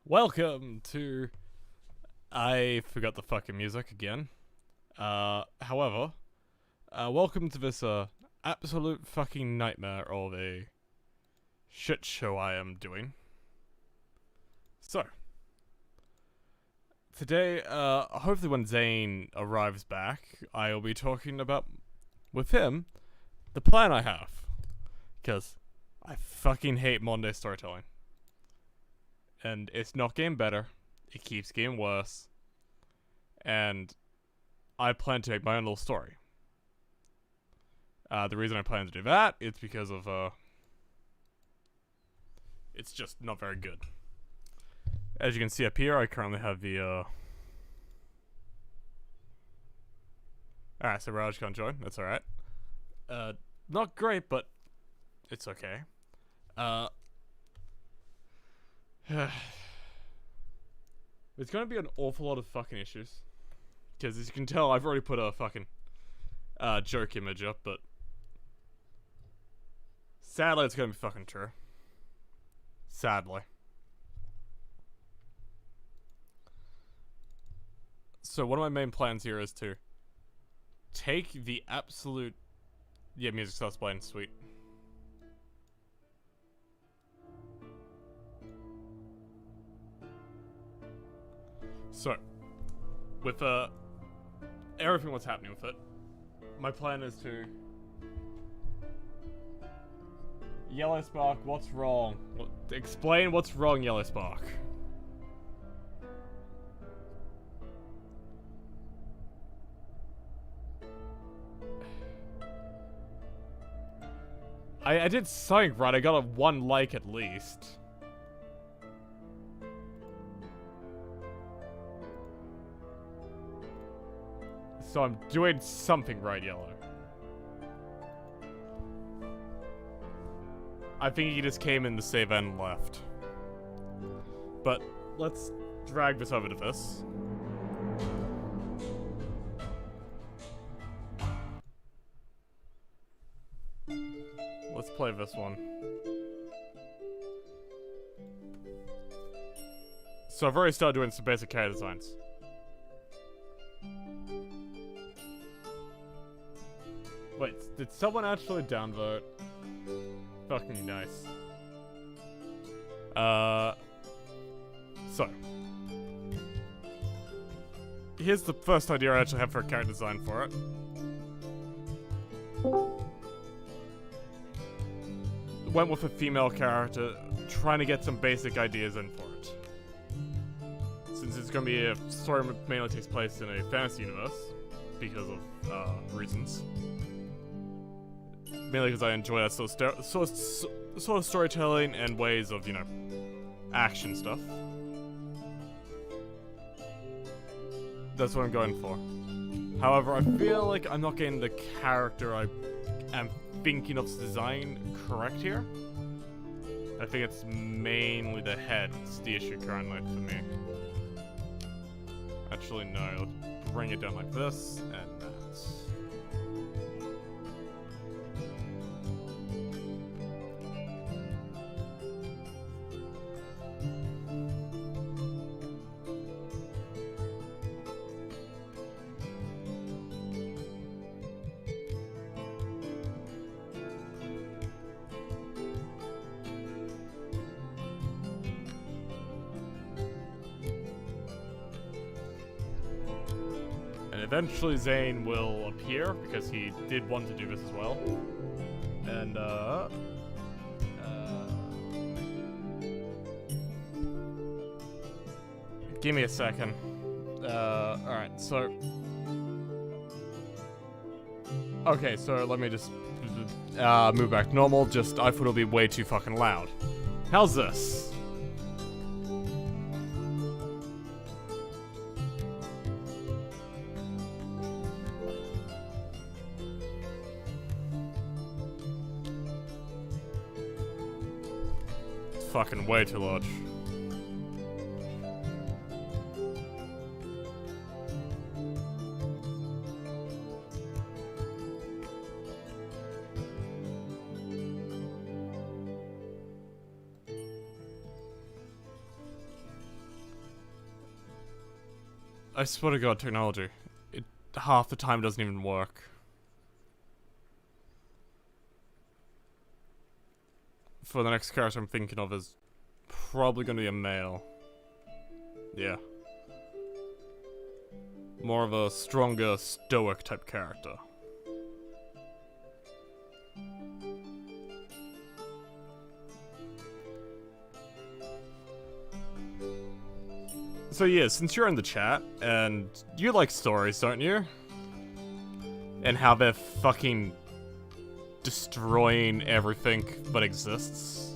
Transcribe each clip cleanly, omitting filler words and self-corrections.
Welcome to... I forgot the fucking music again. However, welcome to this, absolute fucking nightmare of a shit show I am doing. So, today, hopefully when Zane arrives back, I will be talking about, with him, the plan I have. Because I fucking hate modern day storytelling. And it's not getting better. It keeps getting worse. And I plan to make my own little story. The reason I plan to do that is because of, it's just not very good. As you can see up here, I currently have the, Alright, so Raj can't join. That's alright. Not great, but it's okay. There's gonna be an awful lot of fucking issues. Because as you can tell, I've already put a fucking joke image up, but sadly it's gonna be fucking true. Sadly. So one of my main plans here is to take the absolute... Yeah, music starts playing, sweet. So, with everything what's happening with it, my plan is to... Yellow Spark, what's wrong? Explain what's wrong, Yellow Spark. I did something right, I got a 1 like at least. So I'm doing something right, Yellow. I think he just came in the save and left. But let's drag this over to this. Let's play this one. So I've already started doing some basic character designs. Wait, did someone actually downvote? Fucking nice. So. Here's the first idea I actually have for a character design for it. Went with a female character, trying to get some basic ideas in for it. Since it's gonna be a story that mainly takes place in a fantasy universe, because of, reasons. Mainly because I enjoy that sort of storytelling and ways of, you know, action stuff. That's what I'm going for. However, I feel like I'm not getting the character I am thinking of design correct here. I think it's mainly the head that's the issue currently for me. Actually, no, let's bring it down like this, and that. Eventually Zane will appear, because he did want to do this as well. And, give me a second. Alright, so... Okay, so let me just, move back to normal, I thought it'll be way too fucking loud. How's this? Fucking way too large. I swear to God, technology. It half the time doesn't even work. For the next character I'm thinking of is probably gonna be a male. Yeah. More of a stronger, stoic type character. So yeah, since you're in the chat, and you like stories, don't you? And how they're fucking destroying everything that exists.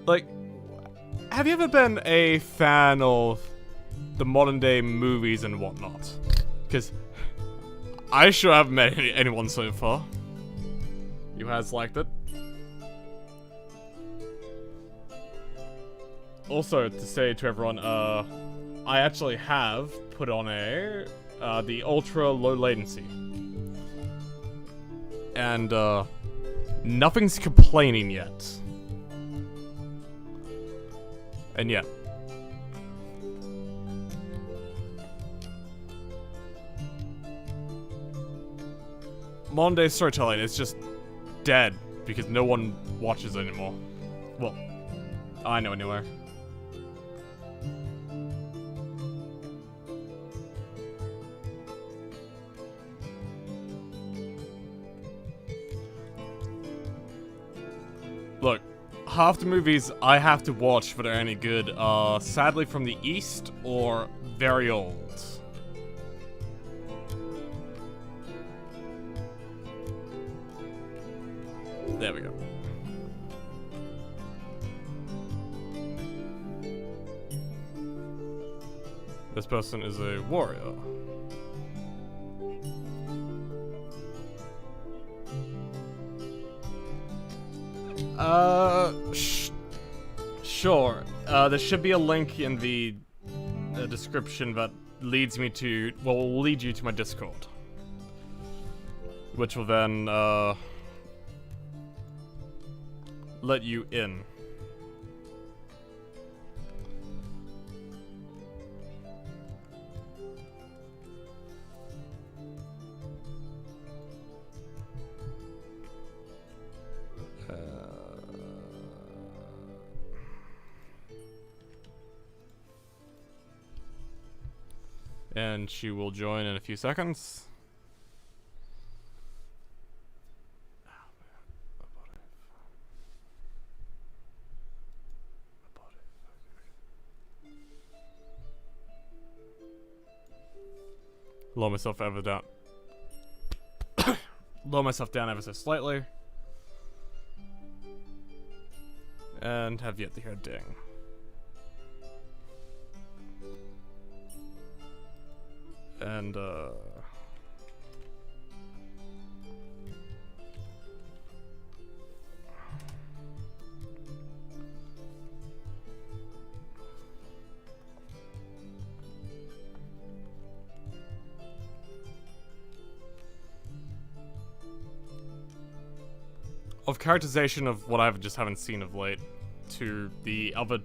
Like, have you ever been a fan of the modern day movies and whatnot? Because I sure haven't met anyone so far who has liked it. Also, to say to everyone, I actually have put on the ultra low latency. And, nothing's complaining yet. And yeah. Modern day storytelling is just dead because no one watches anymore. Well, I know anyway. Look, half the movies I have to watch that are any good are sadly from the East or very old. There we go. This person is a warrior. Sure. There should be a link in the description that leads me to, well, will lead you to my Discord. Which will then, let you in. And she will join in a few seconds. Lower myself down. Lower myself down ever so slightly. And have yet to hear a ding. And, of characterization of what I just haven't seen of late to the other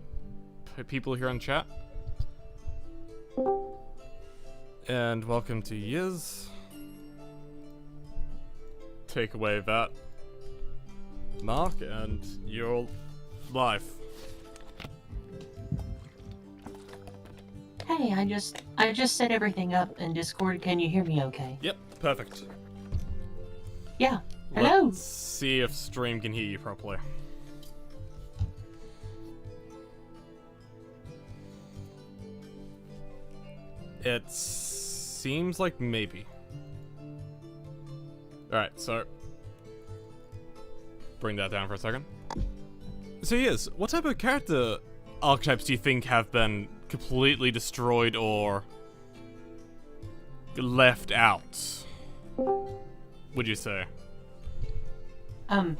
people here in chat. And welcome to Yiz. Take away that mark and you're live. Hey, I just set everything up in Discord. Can you hear me okay? Yep, perfect. Yeah. Hello. Let's see if stream can hear you properly. It seems like maybe. Alright, so bring that down for a second. So yes, what type of character archetypes do you think have been completely destroyed or left out, would you say? I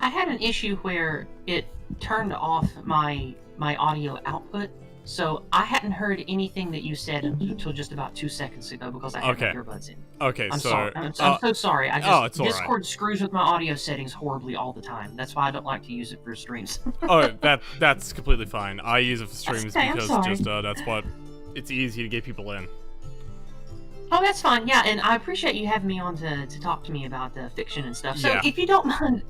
had an issue where it turned off my audio output, So I hadn't heard anything that you said until just about 2 seconds ago because I had my Okay. earbuds in. Okay, I'm so sorry. I'm so sorry. I just it's all right. Discord screws with my audio settings horribly all the time. That's why I don't like to use it for streams. Oh, that's completely fine. I use it for streams okay, I'm because sorry. just that's what it's easy to get people in. Oh, that's fine. Yeah, and I appreciate you having me on to talk to me about fiction and stuff. So Yeah. if you don't mind,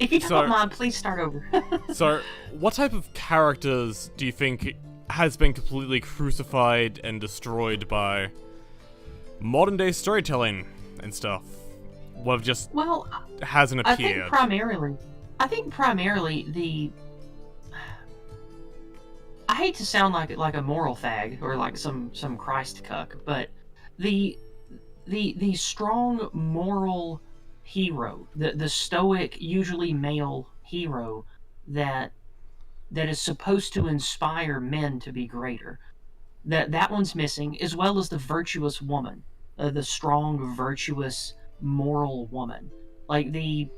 please start over. So, what type of characters do you think has been completely crucified and destroyed by modern day storytelling and stuff? What just hasn't appeared? I think primarily the. I hate to sound like a moral fag or like some Christ cuck, but the strong moral hero, the stoic, usually male hero that is supposed to inspire men to be greater. That one's missing, as well as the virtuous woman, the strong, virtuous, moral woman. Like the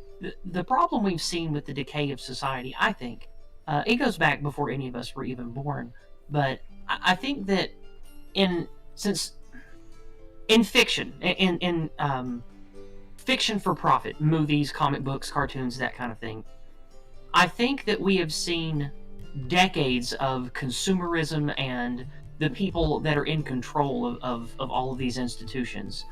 problem we've seen with the decay of society, I think, it goes back before any of us were even born. But I think that since in fiction, in fiction for profit, movies, comic books, cartoons, that kind of thing, I think that we have seen decades of consumerism and the people that are in control of all of these institutions.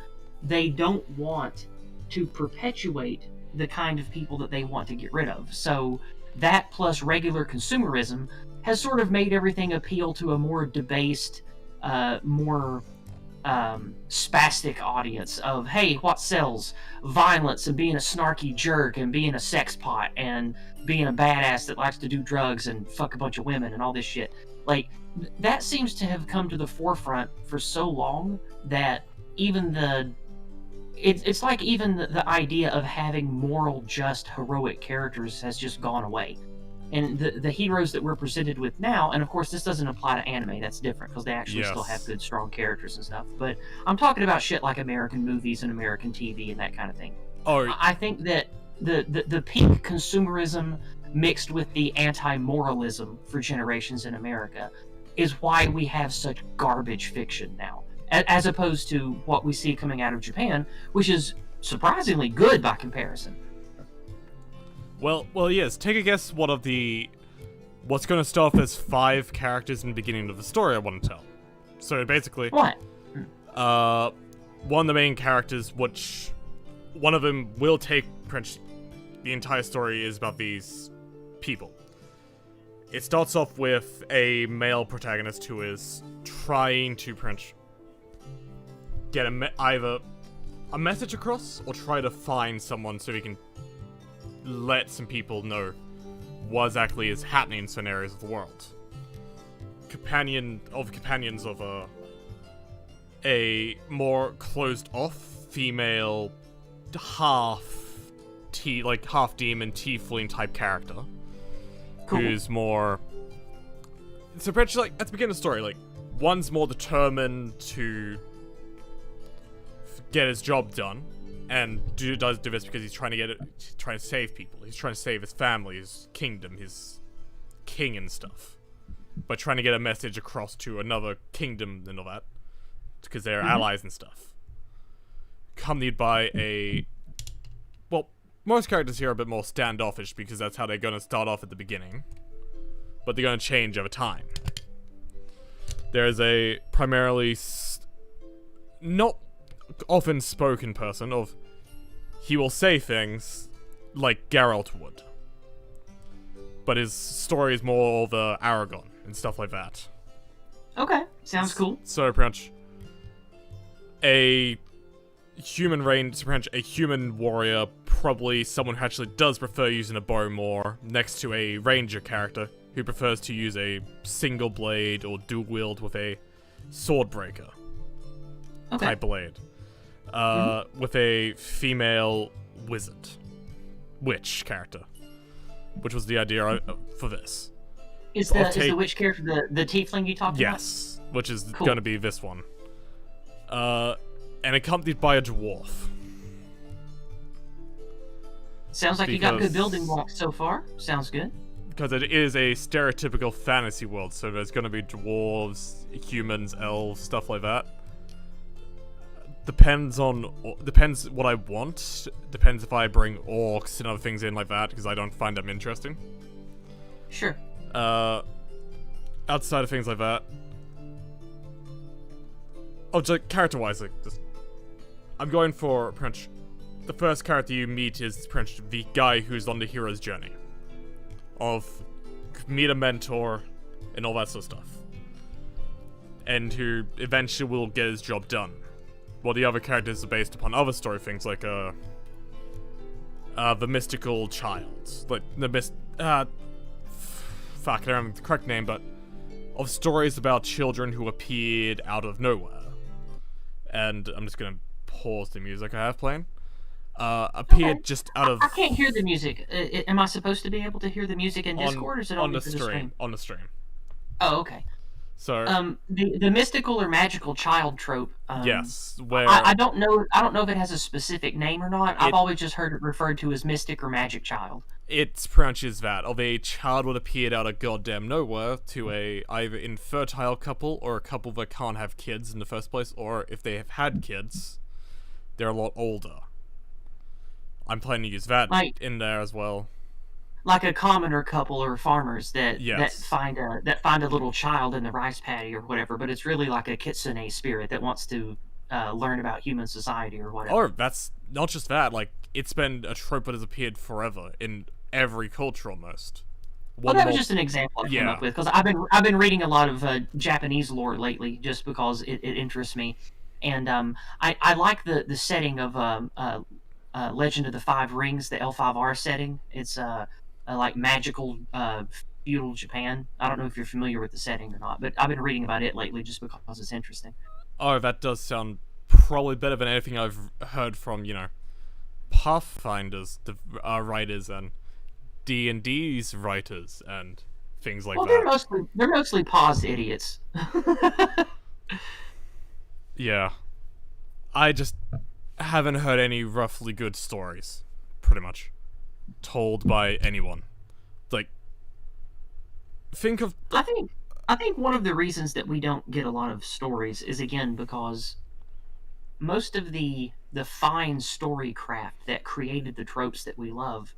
They don't want to perpetuate the kind of people that they want to get rid of. So that plus regular consumerism has sort of made everything appeal to a more debased, more spastic audience of, hey, what sells? Violence and being a snarky jerk and being a sex pot and being a badass that likes to do drugs and fuck a bunch of women and all this shit. Like, that seems to have come to the forefront for so long that even it's like even the idea of having moral, just, heroic characters has just gone away. And the heroes that we're presented with now, and of course this doesn't apply to anime, that's different because they actually still have good, strong characters and stuff. But I'm talking about shit like American movies and American TV and that kind of thing. Oh, I think that the peak consumerism mixed with the anti-moralism for generations in America is why we have such garbage fiction now, as opposed to what we see coming out of Japan, which is surprisingly good by comparison. Well, yes. Take a guess. What's going to start off as 5 characters in the beginning of the story I want to tell? So basically, what? One of the main characters, which one of them will take the entire story is about these people. It starts off with a male protagonist who is trying to get either a message across or try to find someone so he can let some people know what exactly is happening in certain areas of the world. Companions of a more closed-off female, half demon, tiefling type character, who's more. So pretty much, at the beginning of the story, one's more determined to get his job done. And does do this because he's trying to save people. He's trying to save his family, his kingdom, his king and stuff. By trying to get a message across to another kingdom and all that. Because they're allies and stuff. Accompanied by most characters here are a bit more standoffish because that's how they're going to start off at the beginning. But they're going to change over time. There's a primarily not often spoken person of he will say things like Geralt would, but his story is more of Aragon and stuff like that. Okay, sounds cool. So pretty much a human warrior, probably someone who actually does prefer using a bow more, next to a ranger character who prefers to use a single blade or dual wield with a sword breaker type blade. With a female witch character, which was the idea for this. Is the witch character the tiefling you talked about? Yes, which is going to be this one. And accompanied by a dwarf. Sounds like you got good building blocks so far. Sounds good. because it is a stereotypical fantasy world, so there's gonna be dwarves, humans, elves, stuff like that. Depends what I want. Depends if I bring orcs and other things in like that, because I don't find them interesting. Sure. Outside of things like that. Oh, just character-wise, like, I'm going for, pretty much, the first character you meet is pretty much the guy who's on the hero's journey. Of meet a mentor and all that sort of stuff. And who eventually will get his job done. While the other characters are based upon other story things like, the mystical child. Like, fuck, I don't remember the correct name, but of stories about children who appeared out of nowhere. And I'm just gonna pause the music I have playing. Appeared just out of... I can't hear the music. Am I supposed to be able to hear the music in Discord, or is it on the the stream? On the stream. Oh, okay. So the mystical or magical child trope. Yes, where I don't know. I don't know if it has a specific name or not. I've always just heard it referred to as mystic or magic child. It's pretty much is that of a child would appear out of goddamn nowhere to a either infertile couple or a couple that can't have kids in the first place, or if they have had kids, they're a lot older. I'm planning to use that in there as well. Like a commoner couple or farmers that Yes. that find a little child in the rice paddy or whatever, but it's really like a kitsune spirit that wants to learn about human society or whatever. Or that's not just that. Like, it's been a trope that has appeared forever in every culture almost. Well, that was just an example I came up with, because I've been reading a lot of Japanese lore lately, just because it interests me, and I like the setting of Legend of the Five Rings, the L5R setting. It's like magical feudal Japan. I don't know if you're familiar with the setting or not, but I've been reading about it lately just because it's interesting. Oh, that does sound probably better than anything I've heard from, Pathfinders, the writers, and D&D's writers, and things like that. They're mostly paused idiots. Yeah. I just haven't heard any roughly good stories, pretty much, told by anyone. Like, think of... I think one of the reasons that we don't get a lot of stories is, again, because most of the fine story craft that created the tropes that we love,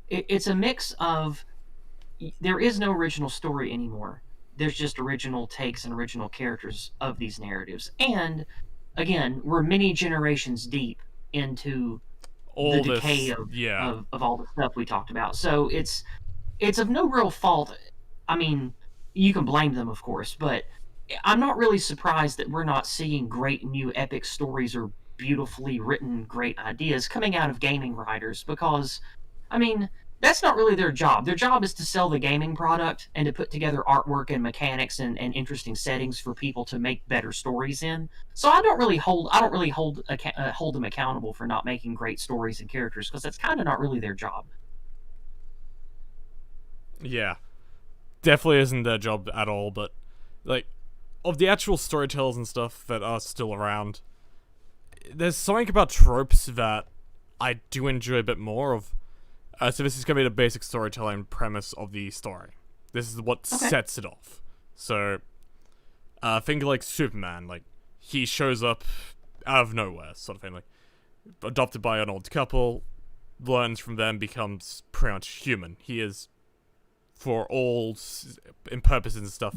it's a mix of... There is no original story anymore. There's just original takes and original characters of these narratives. And, again, we're many generations deep into the decay of all the stuff we talked about. So it's of no real fault. I mean, you can blame them, of course, but I'm not really surprised that we're not seeing great new epic stories or beautifully written great ideas coming out of gaming writers, because, I mean, that's not really their job. Their job is to sell the gaming product and to put together artwork and mechanics and interesting settings for people to make better stories in. So I don't really hold them accountable for not making great stories and characters, because that's kind of not really their job. Yeah, definitely isn't their job at all. But like, of the actual storytellers and stuff that are still around, there's something about tropes that I do enjoy a bit more of. So this is going to be the basic storytelling premise of the story. This is what sets it off. So, think like Superman. Like, he shows up out of nowhere, sort of thing. Like, adopted by an old couple, learns from them, becomes pretty much human. He is, for all in purposes and stuff,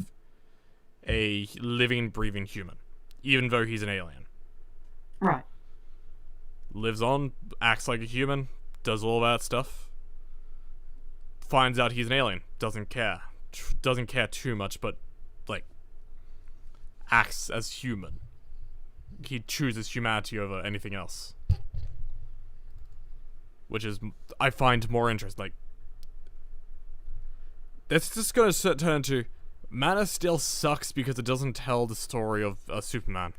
a living, breathing human, even though he's an alien. Right. Lives on, acts like a human, does all that stuff. Finds out he's an alien, doesn't care too much, but like acts as human. He chooses humanity over anything else, which is I find more interesting. Like, it's just gonna turn into Man of Steel sucks because it doesn't tell the story of Superman.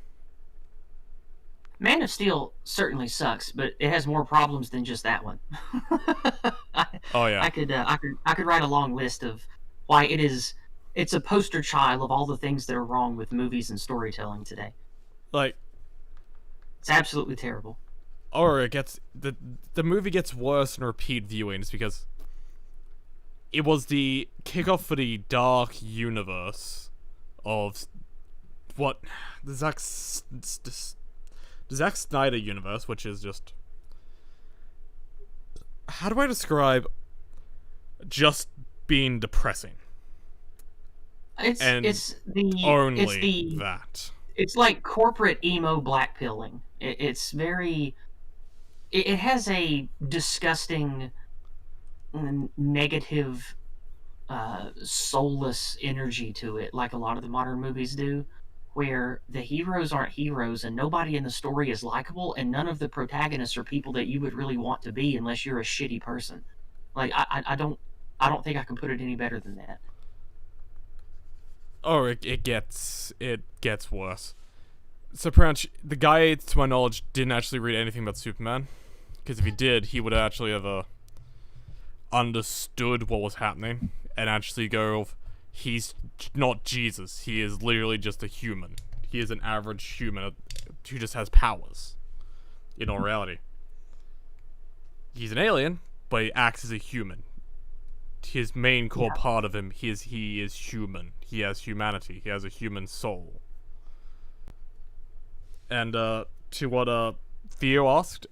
Man of Steel certainly sucks, but it has more problems than just that one. Oh yeah. I could write a long list of why it's a poster child of all the things that are wrong with movies and storytelling today. Like, it's absolutely terrible. Or it gets the movie gets worse in repeat viewings because it was the kickoff for the dark universe of what the Zack Snyder universe, which is just, how do I describe just being depressing? It's Only that. It's like corporate emo blackpilling. It's very. It has a disgusting, negative, soulless energy to it, like a lot of the modern movies do, where the heroes aren't heroes and nobody in the story is likable, and none of the protagonists are people that you would really want to be unless you're a shitty person. Like I don't think I can put it any better than that. Oh, it gets worse. So, Pranch, the guy, to my knowledge, didn't actually read anything about Superman. Because if he did, he would actually have understood what was happening. And actually go, he's not Jesus. He is literally just a human. He is an average human who just has powers. In all reality. He's an alien, but he acts as a human. His main core part of him, he is human. He has humanity. He has a human soul. And to what Theo asked,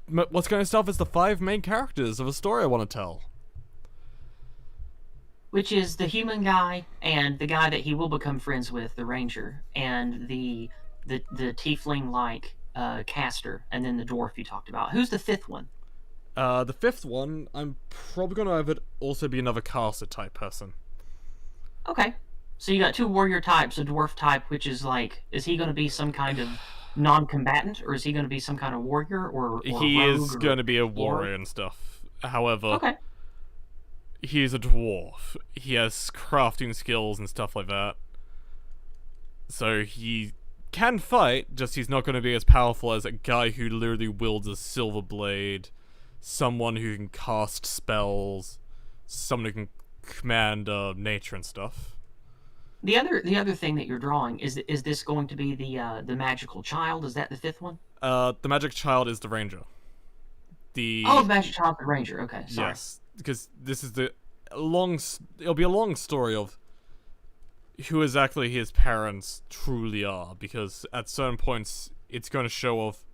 what's going to stuff is the 5 main characters of a story I want to tell. Which is the human guy and the guy that he will become friends with, the ranger, and the tiefling-like caster, and then the dwarf you talked about. Who's the 5th one? The 5th one, I'm probably going to have it also be another caster type person. Okay. So you got 2 warrior types, a dwarf type, which is like, is he going to be some kind of non-combatant, or is he going to be some kind of warrior, or he is going to be a warrior and stuff. However, okay, he's a dwarf. He has crafting skills and stuff like that. So he can fight, just he's not going to be as powerful as a guy who literally wields a silver blade, someone who can cast spells, someone who can command nature and stuff. The other thing that you're drawing is this going to be the magical child? Is that the 5th one? The magic child is the ranger. The magic child, the ranger. Okay, sorry. Yes, because this is it'll be a long story of who exactly his parents truly are. Because at certain points, it's going to show off.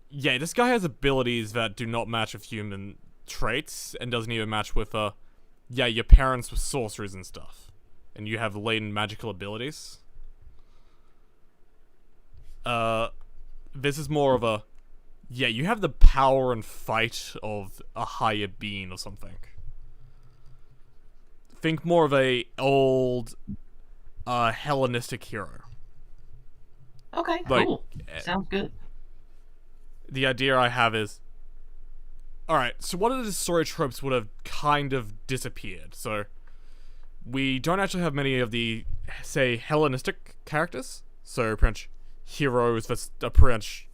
Yeah, this guy has abilities that do not match with human traits, and doesn't even match with your parents were sorcerers and stuff. And you have latent magical abilities. This is more of a, you have the power and fight of a higher being or something. Think more of a old, Hellenistic hero. Okay, cool. Sounds good. The idea I have is, alright, so one of the story tropes would have kind of disappeared, so we don't actually have many of the, say, Hellenistic characters. So, pretty much heroes that are pretty much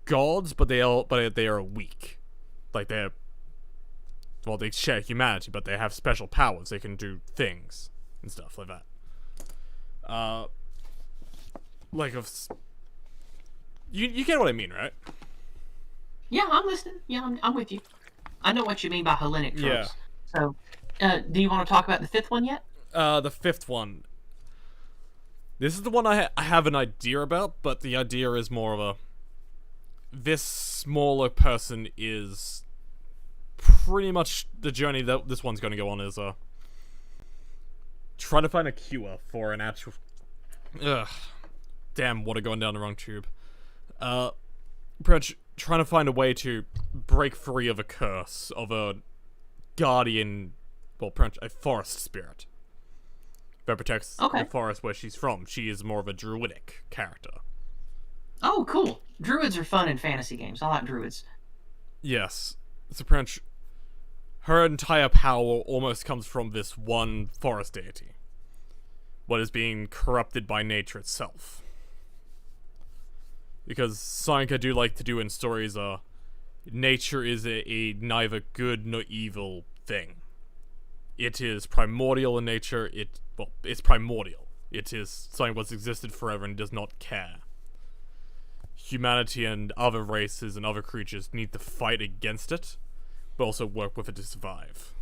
gods, but they are weak. Like they share humanity, but they have special powers. They can do things and stuff like that. You get what I mean, right? Yeah, I'm listening. Yeah, I'm with you. I know what you mean by Hellenic tropes. Yeah. So, do you want to talk about the 5th one yet? The 5th one. This is the one I have an idea about, but the idea is more of a, this smaller person is pretty much the journey that this one's going to go on is trying to find a cure for an actual. Damn, water going down the wrong tube. Pretty much trying to find a way to break free of a curse of a guardian. Well, pretty much a forest spirit that protects the forest where she's from. She is more of a druidic character. Oh, cool. Druids are fun in fantasy games. I like druids. Yes. So pretty much her entire power almost comes from this one forest deity. What is being corrupted by nature itself. Because something I do like to do in stories nature is a neither good nor evil thing. It is primordial in nature. It's primordial. It is something that's existed forever and does not care. Humanity and other races and other creatures need to fight against it, but also work with it to survive.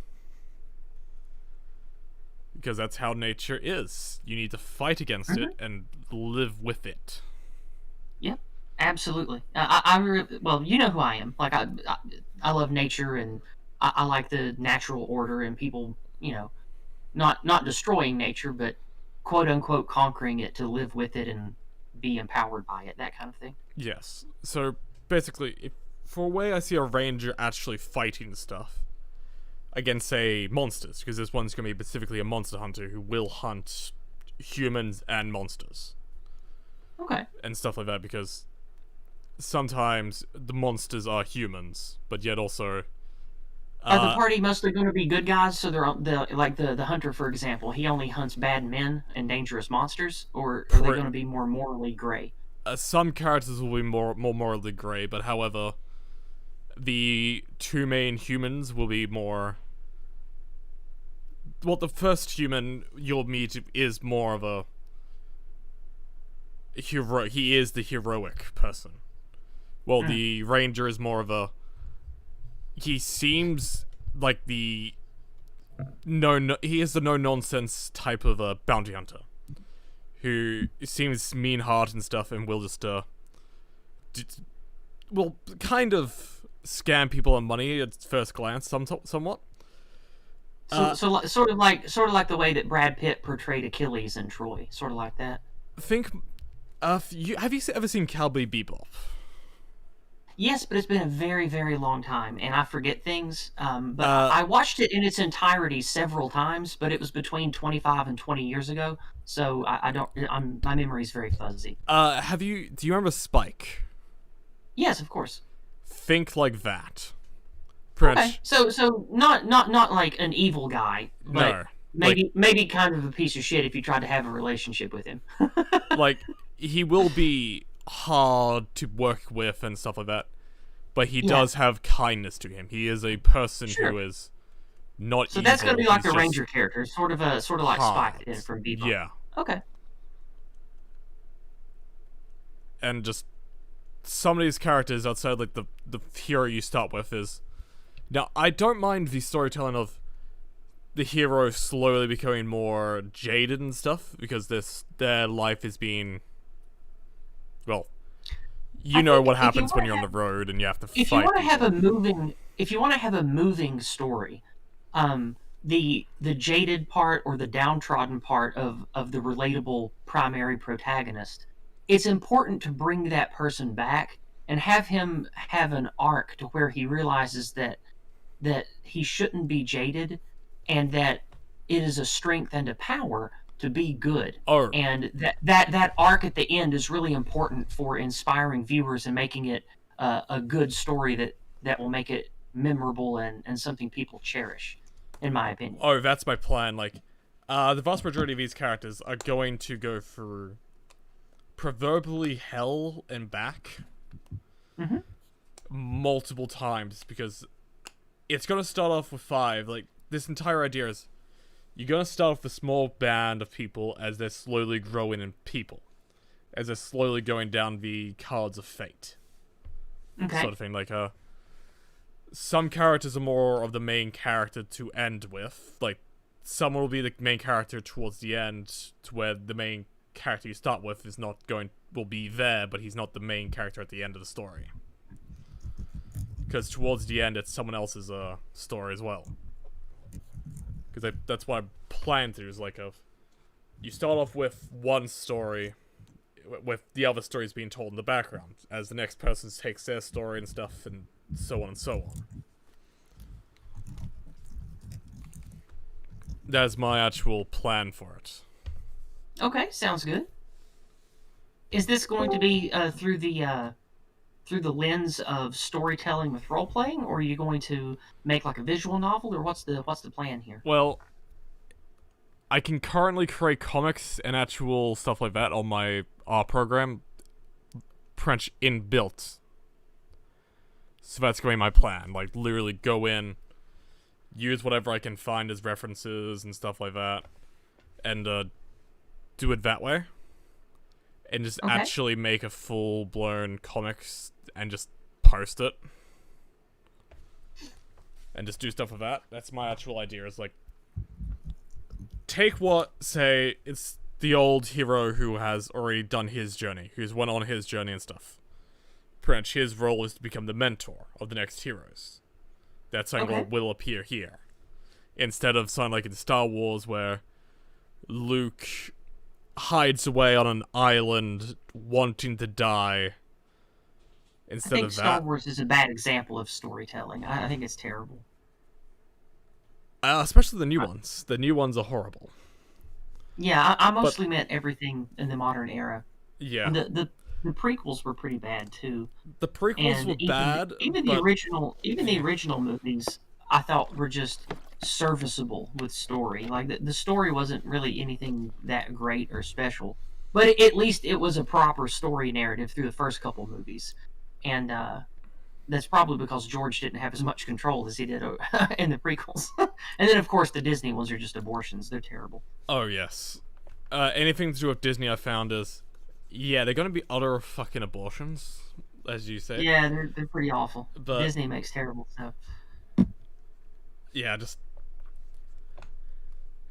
Because that's how nature is. You need to fight against it and live with it. Yeah, absolutely. Well, you know who I am. Like I love nature, and I like the natural order, and people, not destroying nature, but quote unquote conquering it to live with it and be empowered by it, that kind of thing. Yes. So basically, for a way I see a ranger actually fighting stuff against, say, monsters, because this one's going to be specifically a monster hunter who will hunt humans and monsters. Okay. And stuff like that, because sometimes the monsters are humans, but yet also... Are the party mostly going to be good guys? So the hunter, for example, he only hunts bad men and dangerous monsters, or are they going to be more morally gray? Some characters will be more morally gray, but however, the two main humans will be more... Well, the first human you'll meet is more of a hero. He is the heroic person. Well, the ranger is more of a... He seems like the... he is the no-nonsense type of a bounty hunter. Who seems mean-hearted and stuff and will just, well, kind of scam people on money at first glance, somewhat. So sort of like the way that Brad Pitt portrayed Achilles in Troy, sort of like that. Have you ever seen Cowboy Bebop? Yes, but it's been a very, very long time, and I forget things. But I watched it in its entirety several times, but it was between 25 and 20 years ago, so my memory's very fuzzy. Do you remember Spike? Yes, of course. Think like that. Okay, so not like an evil guy, but no, maybe kind of a piece of shit if you tried to have a relationship with him. Like, he will be hard to work with and stuff like that, but he does have kindness to him. He is a person who is not evil. So that's going to be like the ranger character, sort of like Spike from Bebop. Yeah. Okay. And just some of these characters outside, like the hero you start with is... Now, I don't mind the storytelling of the hero slowly becoming more jaded and stuff, because their life is being... Well, you know what happens when you're on the road and you have to fight. If you want to have a moving story, the jaded part or the downtrodden part of the relatable primary protagonist, it's important to bring that person back and have him have an arc to where he realizes that he shouldn't be jaded, and that it is a strength and a power to be good. And that arc at the end is really important for inspiring viewers and making it a good story that will make it memorable and something people cherish, in my opinion. Oh, that's my plan. Like, the vast majority of these characters are going to go through proverbially hell and back multiple times, because it's going to start off with 5. Like, this entire idea is you're going to start off with a small band of people as they're slowly growing in people. As they're slowly going down the cards of fate. Okay. Sort of thing. Like, some characters are more of the main character to end with. Like, someone will be the main character towards the end, to where the main character you start with will be there, but he's not the main character at the end of the story. Because towards the end, it's someone else's story as well. Because that's what I plan to, is like you start off with one story, with the other stories being told in the background, as the next person takes their story and stuff, and so on and so on. That's my actual plan for it. Okay, sounds good. Is this going to be through the lens of storytelling with role playing, or are you going to make like a visual novel, or what's the plan here? Well, I can currently create comics and actual stuff like that on my R program, French inbuilt. So that's going to be my plan. Like, literally go in, use whatever I can find as references and stuff like that, and do it that way. And just actually make a full-blown comics and just post it. and just do stuff with that. That's my actual idea. Is like take what, say, it's the old hero who has already done his journey, who's went on his journey and stuff. Pretty much his role is to become the mentor of the next heroes. That something Okay. will appear here. Instead of something like in Star Wars where Luke hides away on an island wanting to die. I Instead think of Star that, Wars is a bad example of storytelling. I think it's terrible. especially the new ones. The new ones are horrible. Yeah, I But mostly meant everything in the modern era. yeah, And the prequels were pretty bad too. the prequels And were bad, even the but original movies I thought were just serviceable with story. Like the story wasn't really anything that great or special, but at least it was a proper story narrative through the first couple movies, and that's probably because George didn't have as much control as he did in the prequels. And then of course the Disney ones are just abortions. They're terrible. oh yes, anything to do with Disney, I found is, yeah, they're gonna be utter fucking abortions, as you say. Yeah, they're pretty awful. But Disney makes terrible stuff. yeah, just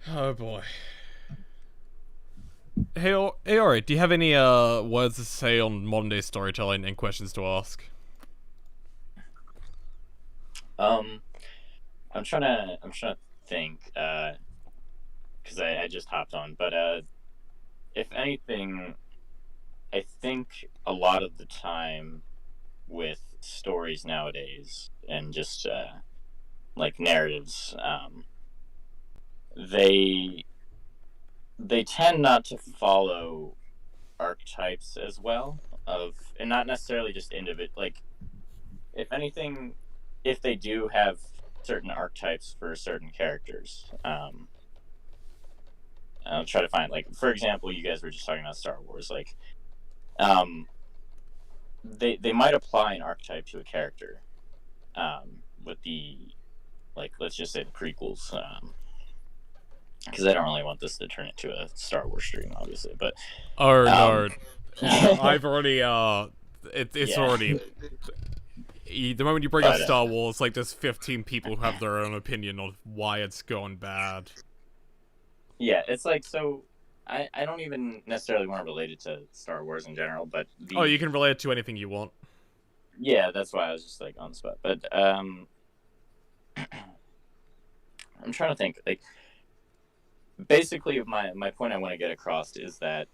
oh boy. Hey, hey, alright. Do you have any words to say on modern day storytelling and questions to ask? Um, I'm trying to think, because I just hopped on, but if anything, I think a lot of the time with stories nowadays and just like narratives, they they tend not to follow archetypes as well of, and not necessarily just individual. Like, if anything, if they do have certain archetypes for certain characters, I'll try to find, like, for example, you guys were just talking about Star Wars, like, um, they might apply an archetype to a character, with the, like, let's just say the prequels, because I don't really want this to turn into a Star Wars stream, obviously, but Oh um, no, I've already it's yeah, already the moment you bring up but Star Wars, like there's 15 people who have their own opinion on why it's going bad. yeah, it's like, so I don't even necessarily want to relate it to Star Wars in general, but Oh, you the can relate it to anything you want. yeah, that's why I was just like on the spot. But I'm trying to think. Like, basically, my point I want to get across is that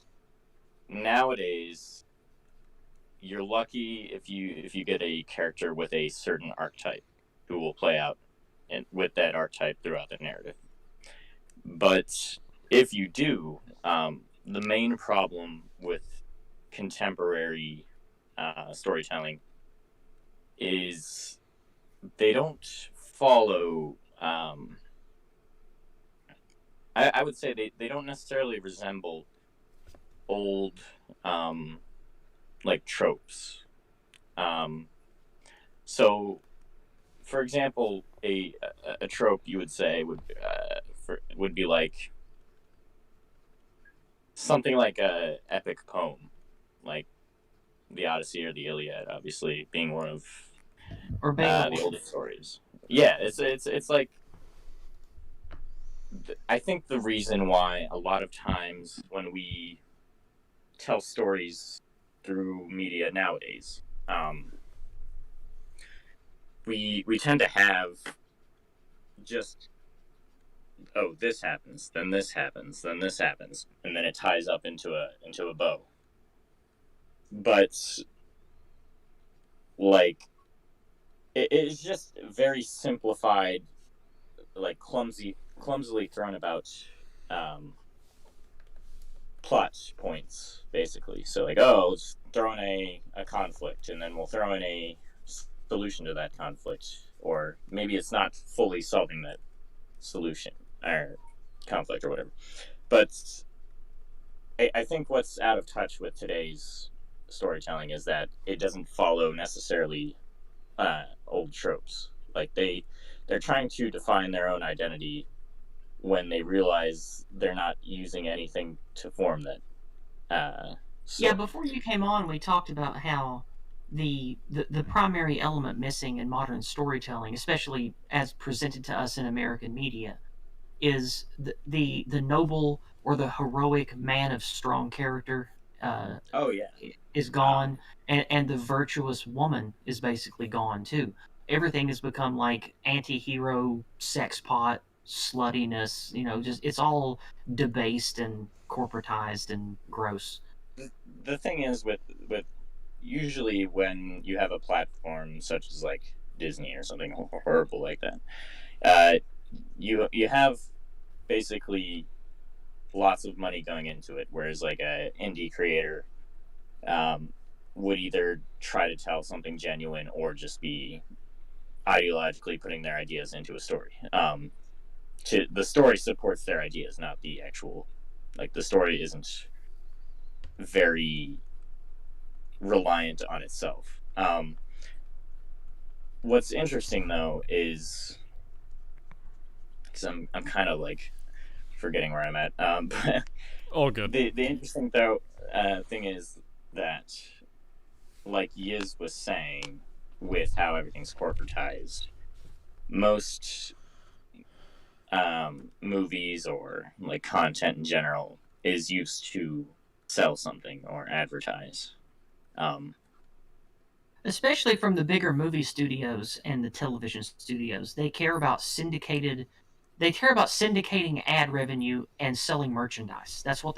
nowadays you're lucky if you get a character with a certain archetype who will play out with that archetype throughout the narrative. But if you do, the main problem with contemporary storytelling is they don't follow. I would say they don't necessarily resemble old, like, tropes. Um, so, for example, a trope you would say would be like something like a epic poem, like the Odyssey or the Iliad, obviously being one of Or the Beowulf. oldest stories. Yeah, it's like, I think the reason why a lot of times when we tell stories through media nowadays, we tend to have just, oh, this happens, then this happens, then this happens, and then it ties up into a bow. But, like, it's just very simplified, like, clumsily thrown about plot points, basically. So, like, oh, let's throw in a conflict, and then we'll throw in a solution to that conflict, or maybe it's not fully solving that solution or conflict or whatever. But I think what's out of touch with today's storytelling is that it doesn't follow necessarily old tropes. Like, they're trying to define their own identity when they realize they're not using anything to form that. Yeah, So before you came on, we talked about how the primary element missing in modern storytelling, especially as presented to us in American media, is the noble or the heroic man of strong character uh, Oh yeah. is gone, and the virtuous woman is basically gone too. Everything has become like anti-hero, sex pot, sluttiness. Just it's all debased and corporatized and gross. The thing is with usually when you have a platform such as like Disney or something horrible like that, uh, you have basically lots of money going into it, whereas like a indie creator um, would either try to tell something genuine or just be ideologically putting their ideas into a story. The story supports their ideas, not the actual, like the story isn't very reliant on itself. What's interesting though is because I'm kind of like forgetting where I'm at. But All good. the interesting though thing is that, like Yiz was saying, with how everything's corporatized, most movies or like content in general is used to sell something or advertise. Um, Especially from the bigger movie studios and the television studios, they care about syndicating ad revenue and selling merchandise. That's it, what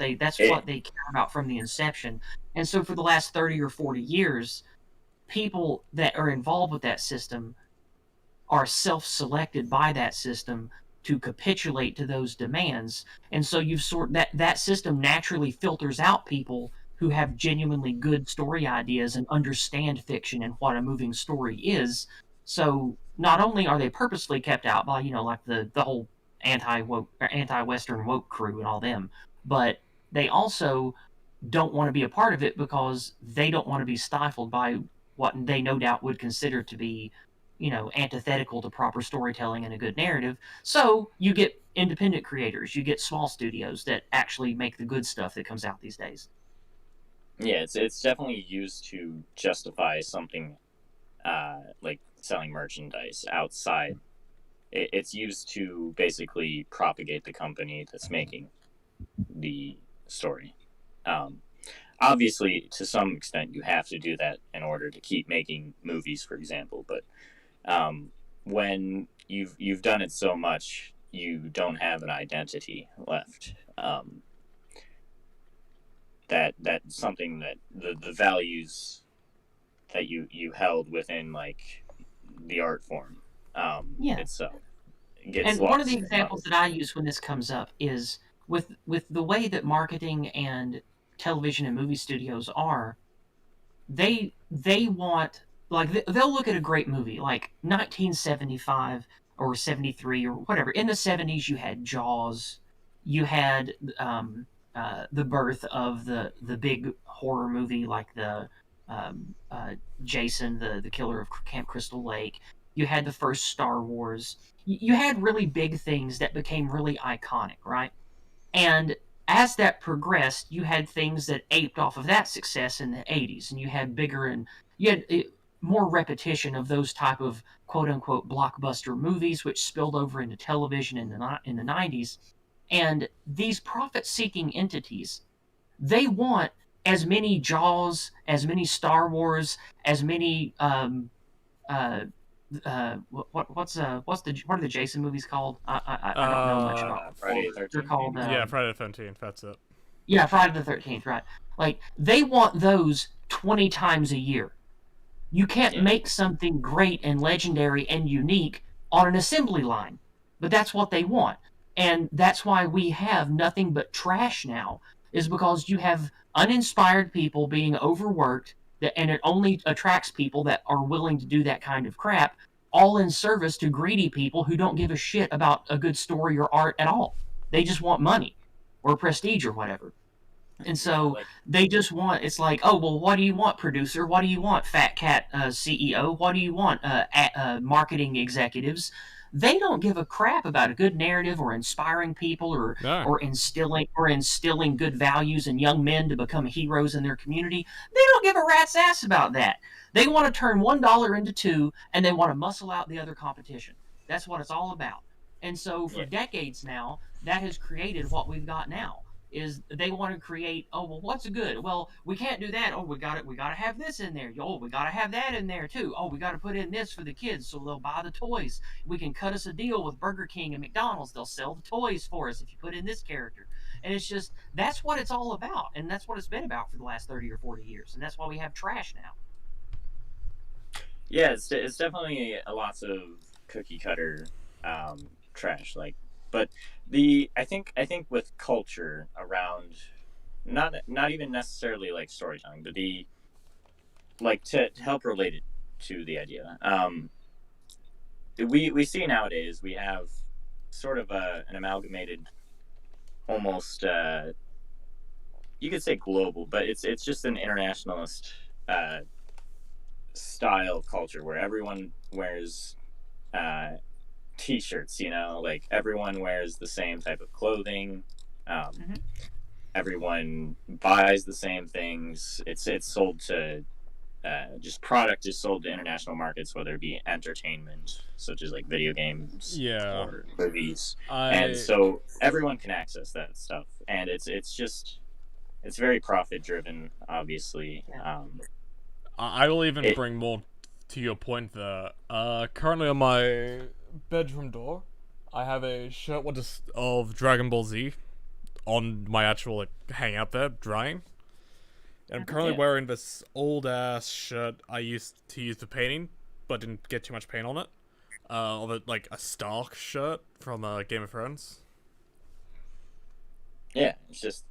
they care about from the inception. And so for the last 30 or 40 years, people that are involved with that system are self-selected by that system to capitulate to those demands. And so you've that system naturally filters out people who have genuinely good story ideas and understand fiction and what a moving story is. So not only are they purposely kept out by, like the whole anti-woke, anti-Western woke crew and all them, but they also don't want to be a part of it because they don't want to be stifled by what they no doubt would consider to be, antithetical to proper storytelling and a good narrative. So you get independent creators, you get small studios that actually make the good stuff that comes out these days. yeah, it's definitely used to justify something like selling merchandise outside. It's used to basically propagate the company that's making the story. Um, Obviously, to some extent, you have to do that in order to keep making movies, for example. But when you've done it so much, you don't have an identity left. That's something that the values that you held within like the art form Yeah. itself gets And one of the lost. examples that I use when this comes up is with the way that marketing and television and movie studios are, they want, like, they'll look at a great movie like 1975 or 73 or whatever. In the 70s you had Jaws, you had the birth of the big horror movie like the Jason, the killer of Camp Crystal Lake. You had the first Star Wars. You had really big things that became really iconic, right? And as that progressed, you had things that aped off of that success in the 80s, and you had bigger and you had more repetition of those type of quote unquote blockbuster movies, which spilled over into television in the 90s. And these profit seeking entities, they want as many Jaws, as many Star Wars, as many uh, what are the Jason movies called? I don't know much about Friday them. the They're 13th, called maybe. Yeah, Friday the 13th. That's it. yeah, Friday the 13th, right? Like they want those 20 times a year. You can't Yeah. make something great and legendary and unique on an assembly line, but that's what they want. And that's why we have nothing but trash now, is because you have uninspired people being overworked, and it only attracts people that are willing to do that kind of crap, all in service to greedy people who don't give a shit about a good story or art at all. They just want money or prestige or whatever. And Yeah, so like they just want, it's like, oh, well, what do you want, producer? What do you want, Fat Cat CEO? What do you want, marketing executives? They don't give a crap about a good narrative or inspiring people No. or instilling good values in young men to become heroes in their community. They don't give a rat's ass about that. They want to turn $1 into two, and they want to muscle out the other competition. That's what it's all about. And so for Yeah. decades now, that has created what we've got now. Is they want to create, oh well, what's good? Well, we can't do that. Oh, we got to have this in there. Oh, we got to have that in there too. Oh, we got to put in this for the kids so they'll buy the toys. We can cut us a deal with Burger King and McDonald's. They'll sell the toys for us if you put in this character. And it's just that's what it's all about, and that's what it's been about for the last 30 or 40 years, and that's why we have trash now. Yeah, it's definitely lots of cookie cutter trash. Like, but I think with culture around, not even necessarily like storytelling, but the like to help relate it to the idea. We see nowadays we have sort of an amalgamated, almost you could say global, but it's just an internationalist style culture where everyone wears uh, t-shirts. Like everyone wears the same type of clothing. Mm-hmm. Everyone buys the same things. It's sold to just product is sold to international markets, whether it be entertainment, such as like video games Yeah. or movies, and so everyone can access that stuff, and it's very profit driven, obviously. Yeah. I will even bring more to your point there. Currently on my bedroom door, I have a shirt of Dragon Ball Z on my actual like hangout there, drying. And I'm currently wearing this old ass shirt I used to use for painting, but didn't get too much paint on it. Of it like a Stark shirt from Game of Thrones. Yeah, it's just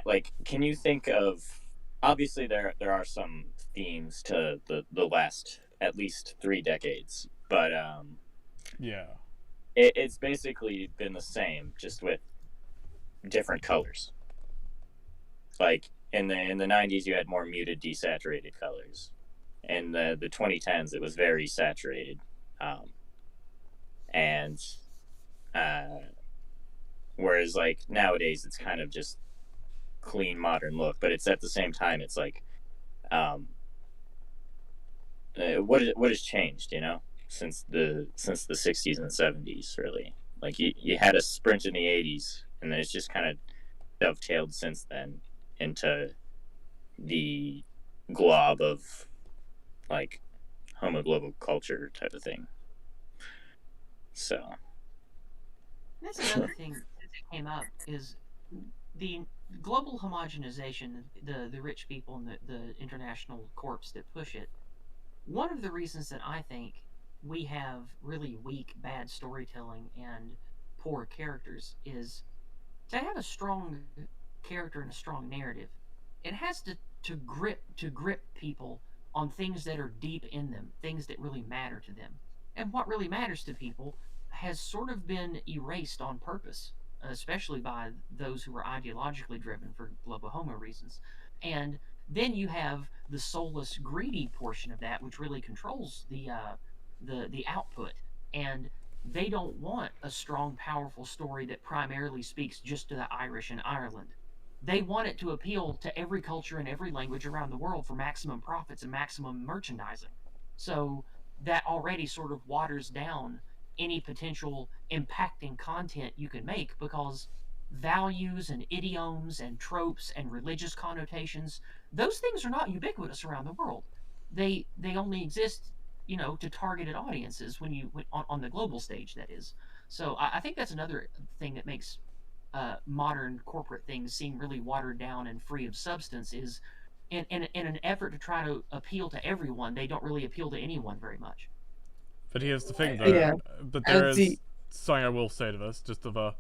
like, can you think of, obviously there are some themes to the last at least 3 decades, but Yeah. it's basically been the same, just with different colors. Like in the 90s, you had more muted, desaturated colors. In the 2010s, it was very saturated, and whereas like nowadays, it's kind of just clean, modern look. But it's at the same time, it's like, what has changed? Since the 60s and 70s, really. Like you had a sprint in the 80s, and then it's just kind of dovetailed since then into the glob of like homo global culture type of thing. So That's another thing that came up is the global homogenization, the rich people and the international corps that push it. One of the reasons that I think we have really weak, bad storytelling and poor characters is to have a strong character and a strong narrative. It has to grip people on things that are deep in them, things that really matter to them. And what really matters to people has sort of been erased on purpose, especially by those who are ideologically driven for global homo reasons. And then you have the soulless, greedy portion of that, which really controls the output. And they don't want a strong, powerful story that primarily speaks just to the Irish and Ireland. They want it to appeal to every culture and every language around the world for maximum profits and maximum merchandising. So that already sort of waters down any potential impacting content you can make, because values and idioms and tropes and religious connotations, those things are not ubiquitous around the world. They only exist, to targeted audiences on the global stage, that is. So I think that's another thing that makes modern corporate things seem really watered down and free of substance, is in an effort to try to appeal to everyone, they don't really appeal to anyone very much. But here's the thing, though. Yeah. But there And is something I will say to this, just of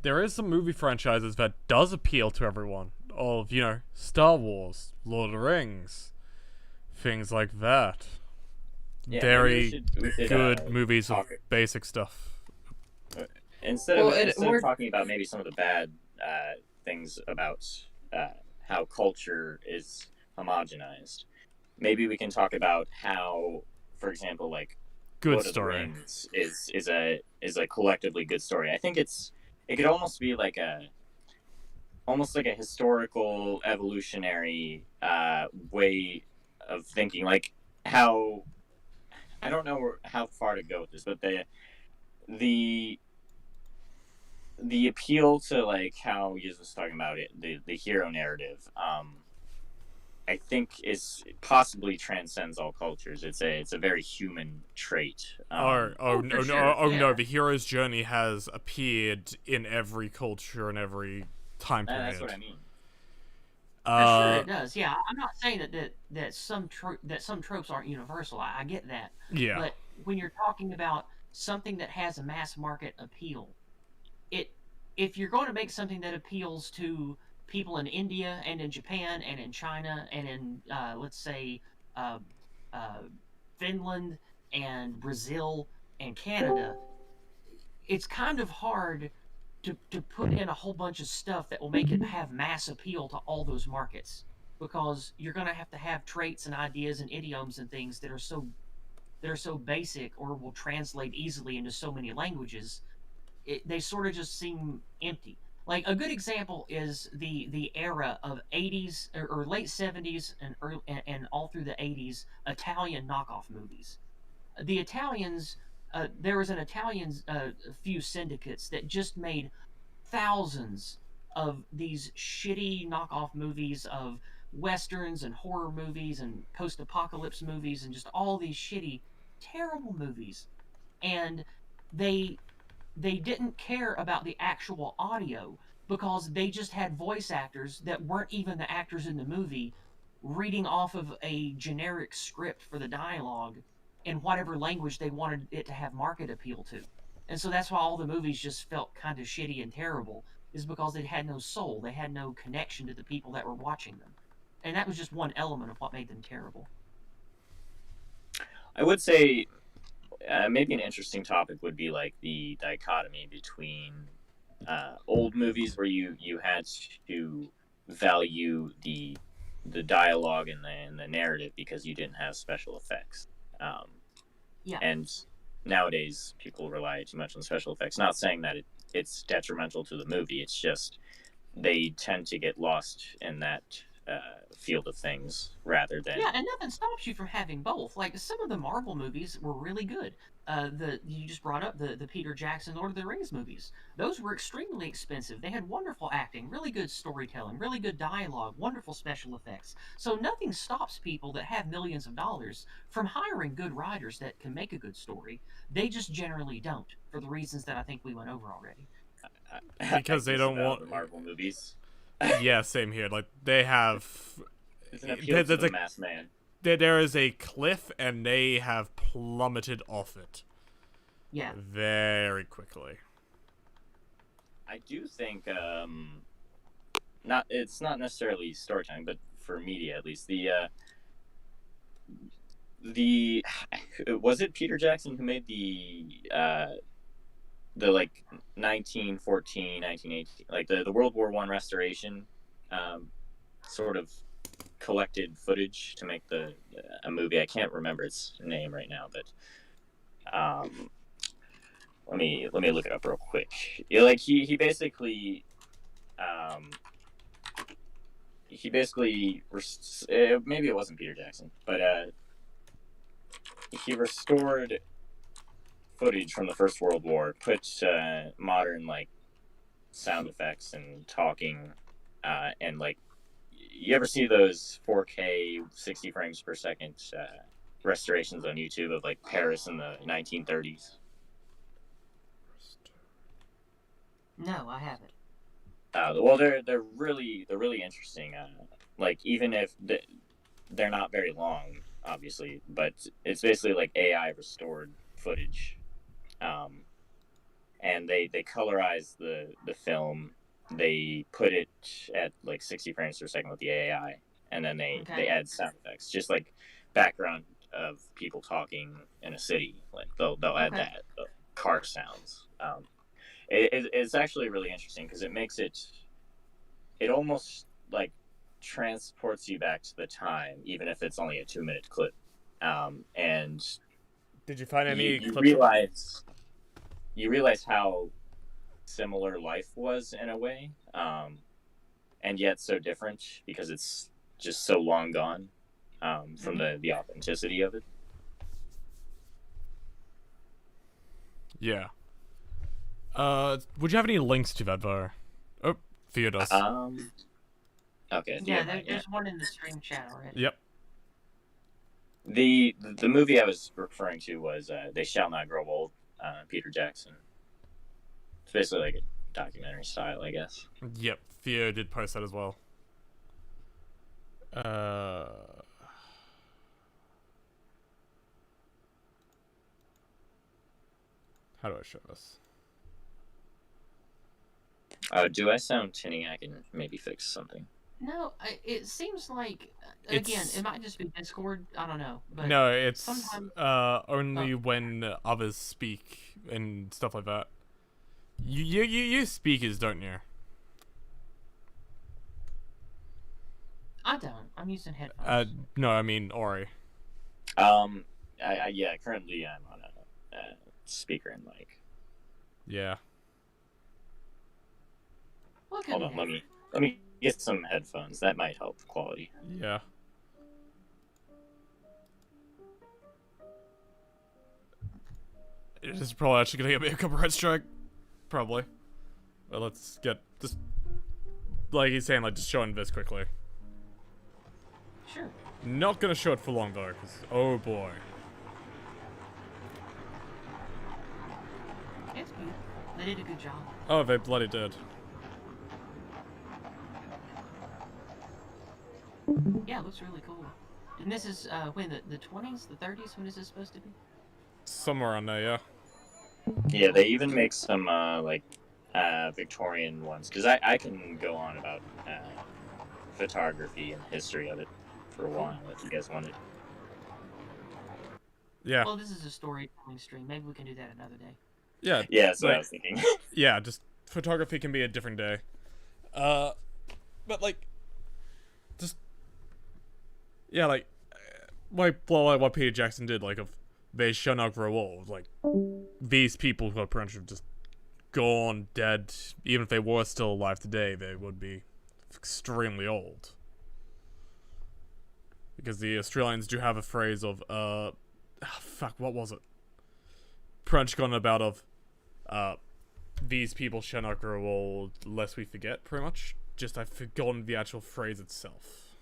there is some movie franchises that does appeal to everyone. Of Star Wars, Lord of the Rings, things like that. yeah, Very we should, good movies of talk, basic stuff. instead Well, of talking about maybe some of the bad things about how culture is homogenized, maybe we can talk about how, for example, like Good Lord of the story. Rings is a collectively good story. I think it could almost be like a historical evolutionary way of thinking, like how I don't know how far to go with this, but the the appeal to like how you was talking about it, the hero narrative, I think is possibly transcends all cultures. It's a very human trait. for sure, No! yeah. The hero's journey has appeared in every culture and every time period. That's what I mean. For sure, it does. Yeah, I'm not saying that some tropes aren't universal. I get that, yeah. but when you're talking about something that has a mass market appeal, it if you're going to make something that appeals to people in India and in Japan and in China and in let's say uh, uh, Finland and Brazil and Canada, it's kind of hard to put in a whole bunch of stuff that will make it have mass appeal to all those markets, because you're going to have traits and ideas and idioms and things that are so basic or will translate easily into so many languages. They sort of just seem empty. Like a good example is the era of 80s or late 70s and all through the 80s Italian knockoff movies. The Italians, there was an Italian few syndicates that just made thousands of these shitty knockoff movies of westerns and horror movies and post-apocalypse movies and just all these shitty, terrible movies. And they they didn't care about the actual audio because they just had voice actors that weren't even the actors in the movie reading off of a generic script for the dialogue in whatever language they wanted it to have market appeal to. And so that's why all the movies just felt kind of shitty and terrible, is because they had no soul. They had no connection to the people that were watching them. And that was just one element of what made them terrible. I would say maybe an interesting topic would be like the dichotomy between old movies where you had to value the dialogue and the narrative because you didn't have special effects. Yeah. And nowadays people rely too much on special effects. Not saying that it's detrimental to the movie. It's just they tend to get lost in that field of things rather than. Yeah, and nothing stops you from having both. Like some of the Marvel movies were really good. The you just brought up the Peter Jackson Lord of the Rings movies. Those were extremely expensive. They had wonderful acting, really good storytelling, really good dialogue, wonderful special effects. So nothing stops people that have millions of dollars from hiring good writers that can make a good story. They just generally don't, for the reasons that I think we went over already. Because they don't want the Marvel movies. Yeah, same here. Like they have. It's an appeal to the mass man. There is a cliff, and they have plummeted off it. Yeah. Very quickly. I do think it's not necessarily storytelling, but for media at least, the was it Peter Jackson who made the like 1914 1918 like the World War I restoration sort of collected footage to make a movie. I can't remember its name right now, but let me look it up real quick. Yeah, like he basically maybe it wasn't Peter Jackson, but he restored footage from the First World War, put modern like sound effects and talking, and like you ever see those 4K 60 frames per second restorations on YouTube of like Paris in the 1930s? No, I haven't. Well, they're really interesting. Like even if they're not very long, obviously, but it's basically like AI restored footage. And they colorize the film. They put it at like 60 frames per second with the AI, and then they add sound effects, just like background of people talking in a city. Like they'll add that car sounds. It's actually really interesting because it makes it almost like transports you back to the time, even if it's only a 2-minute clip. And Did you find any you clips? realize how similar life was in a way, and yet so different because it's just so long gone from the authenticity of it. Yeah. Would you have any links to that, though? Oh, Theo does. Okay. Yeah, there's one in the stream chat already. Yep. The movie I was referring to was They Shall Not Grow Old, Peter Jackson. It's basically like a documentary style, I guess. Yep, Theo did post that as well. How do I show this? Do I sound tinny? I can maybe fix something. No, it seems like again, it might just be Discord. I don't know. But no, it's sometimes... only when others speak and stuff like that. You use speakers, don't you? I don't. I'm using headphones. No, I mean Ori. Yeah, currently I'm on a speaker and mic. Yeah. Look at Hold on, let me get some headphones. That might help the quality. Yeah. This is probably actually gonna get me a copyright strike. Probably. But let's get just like he's saying, like just showing this quickly. Sure. Not gonna show it for long though, because oh boy. It's good. They did a good job. Oh, they bloody did. Yeah, it looks really cool. And this is when the 20s, the 30s. When is this supposed to be? Somewhere on there, yeah. Yeah, they even make some Victorian ones, because I can go on about photography and history of it for a while if you guys wanted. Yeah. Well, this is a storytelling stream. Maybe we can do that another day. Yeah. Yeah, that's what like, I was thinking. Yeah, just photography can be a different day. But like, just yeah, like what Peter Jackson did, like of they shall not grow old. Like these people who are pretty much just gone, dead. Even if they were still alive today, they would be extremely old. Because the Australians do have a phrase of fuck, what was it? Pretty much gone about of these people shall not grow old lest we forget, pretty much. Just I've forgotten the actual phrase itself.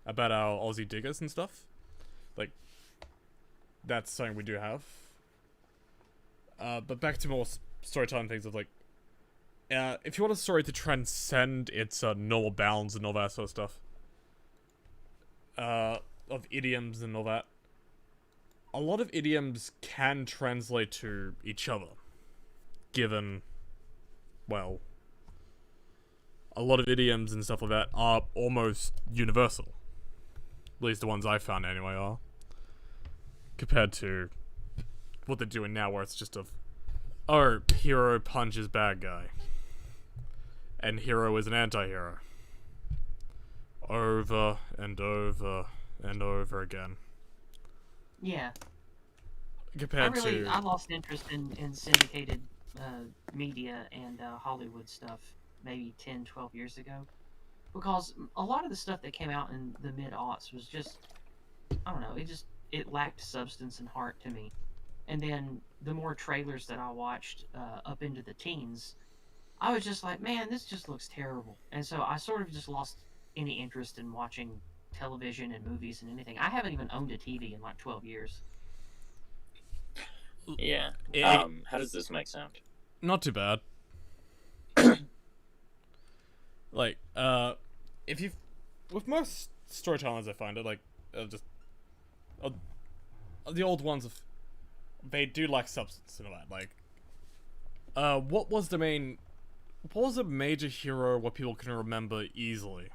About our Aussie diggers and stuff. Like, that's something we do have. But back to more storytelling things of like, if you want a story to transcend its normal bounds and all that sort of stuff, of idioms and all that, a lot of idioms can translate to each other. Given, well, a lot of idioms and stuff like that are almost universal. At least the ones I found anyway are. Compared to what they're doing now, where it's just oh, hero punches bad guy. And hero is an anti-hero. Over and over and over again. Yeah. Compared to... I lost interest in syndicated media and Hollywood stuff maybe 10, 12 years ago. Because a lot of the stuff that came out in the mid-aughts was just, I don't know, it lacked substance and heart to me. And then the more trailers that I watched up into the teens, I was just like, man, this just looks terrible. And so I sort of just lost any interest in watching television and movies and anything. I haven't even owned a TV in like 12 years. Yeah. How does this mic sound? Not too bad. Like, if you... With most storytellers, I find it, like, just... the old ones, they do lack substance and all that. Like, what was the major hero what people can remember easily?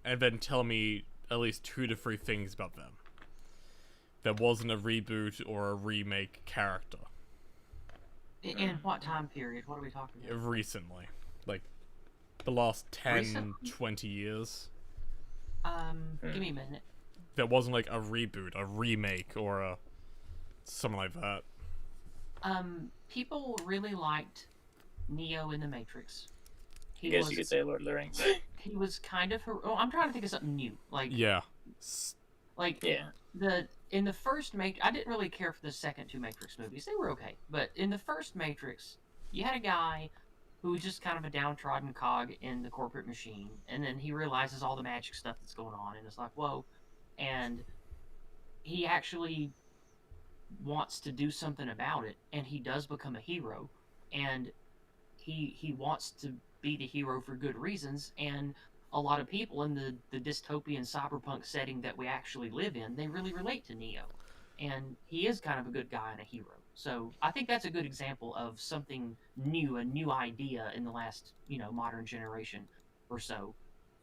And then tell me at least 2 to 3 things about them. There wasn't a reboot or a remake character. In what time period? What are we talking about? Recently. Like, the last 10, Recently? 20 years. Give me a minute. There wasn't like a reboot, a remake, or a Something like that. People really liked Neo in the Matrix. I guess you could say Lord of the Rings. He was kind of. Oh, I'm trying to think of something new. Yeah. Yeah. In the first Matrix, I didn't really care for the second two Matrix movies. They were okay, but in the first Matrix, you had a guy who was just kind of a downtrodden cog in the corporate machine, and then he realizes all the magic stuff that's going on, and it's like, whoa, and he actually wants to do something about it, and he does become a hero, and he wants to be the hero for good reasons, and a lot of people in the dystopian cyberpunk setting that we actually live in, they really relate to Neo, and he is kind of a good guy and a hero. So I think that's a good example of something new, a new idea in the last modern generation or so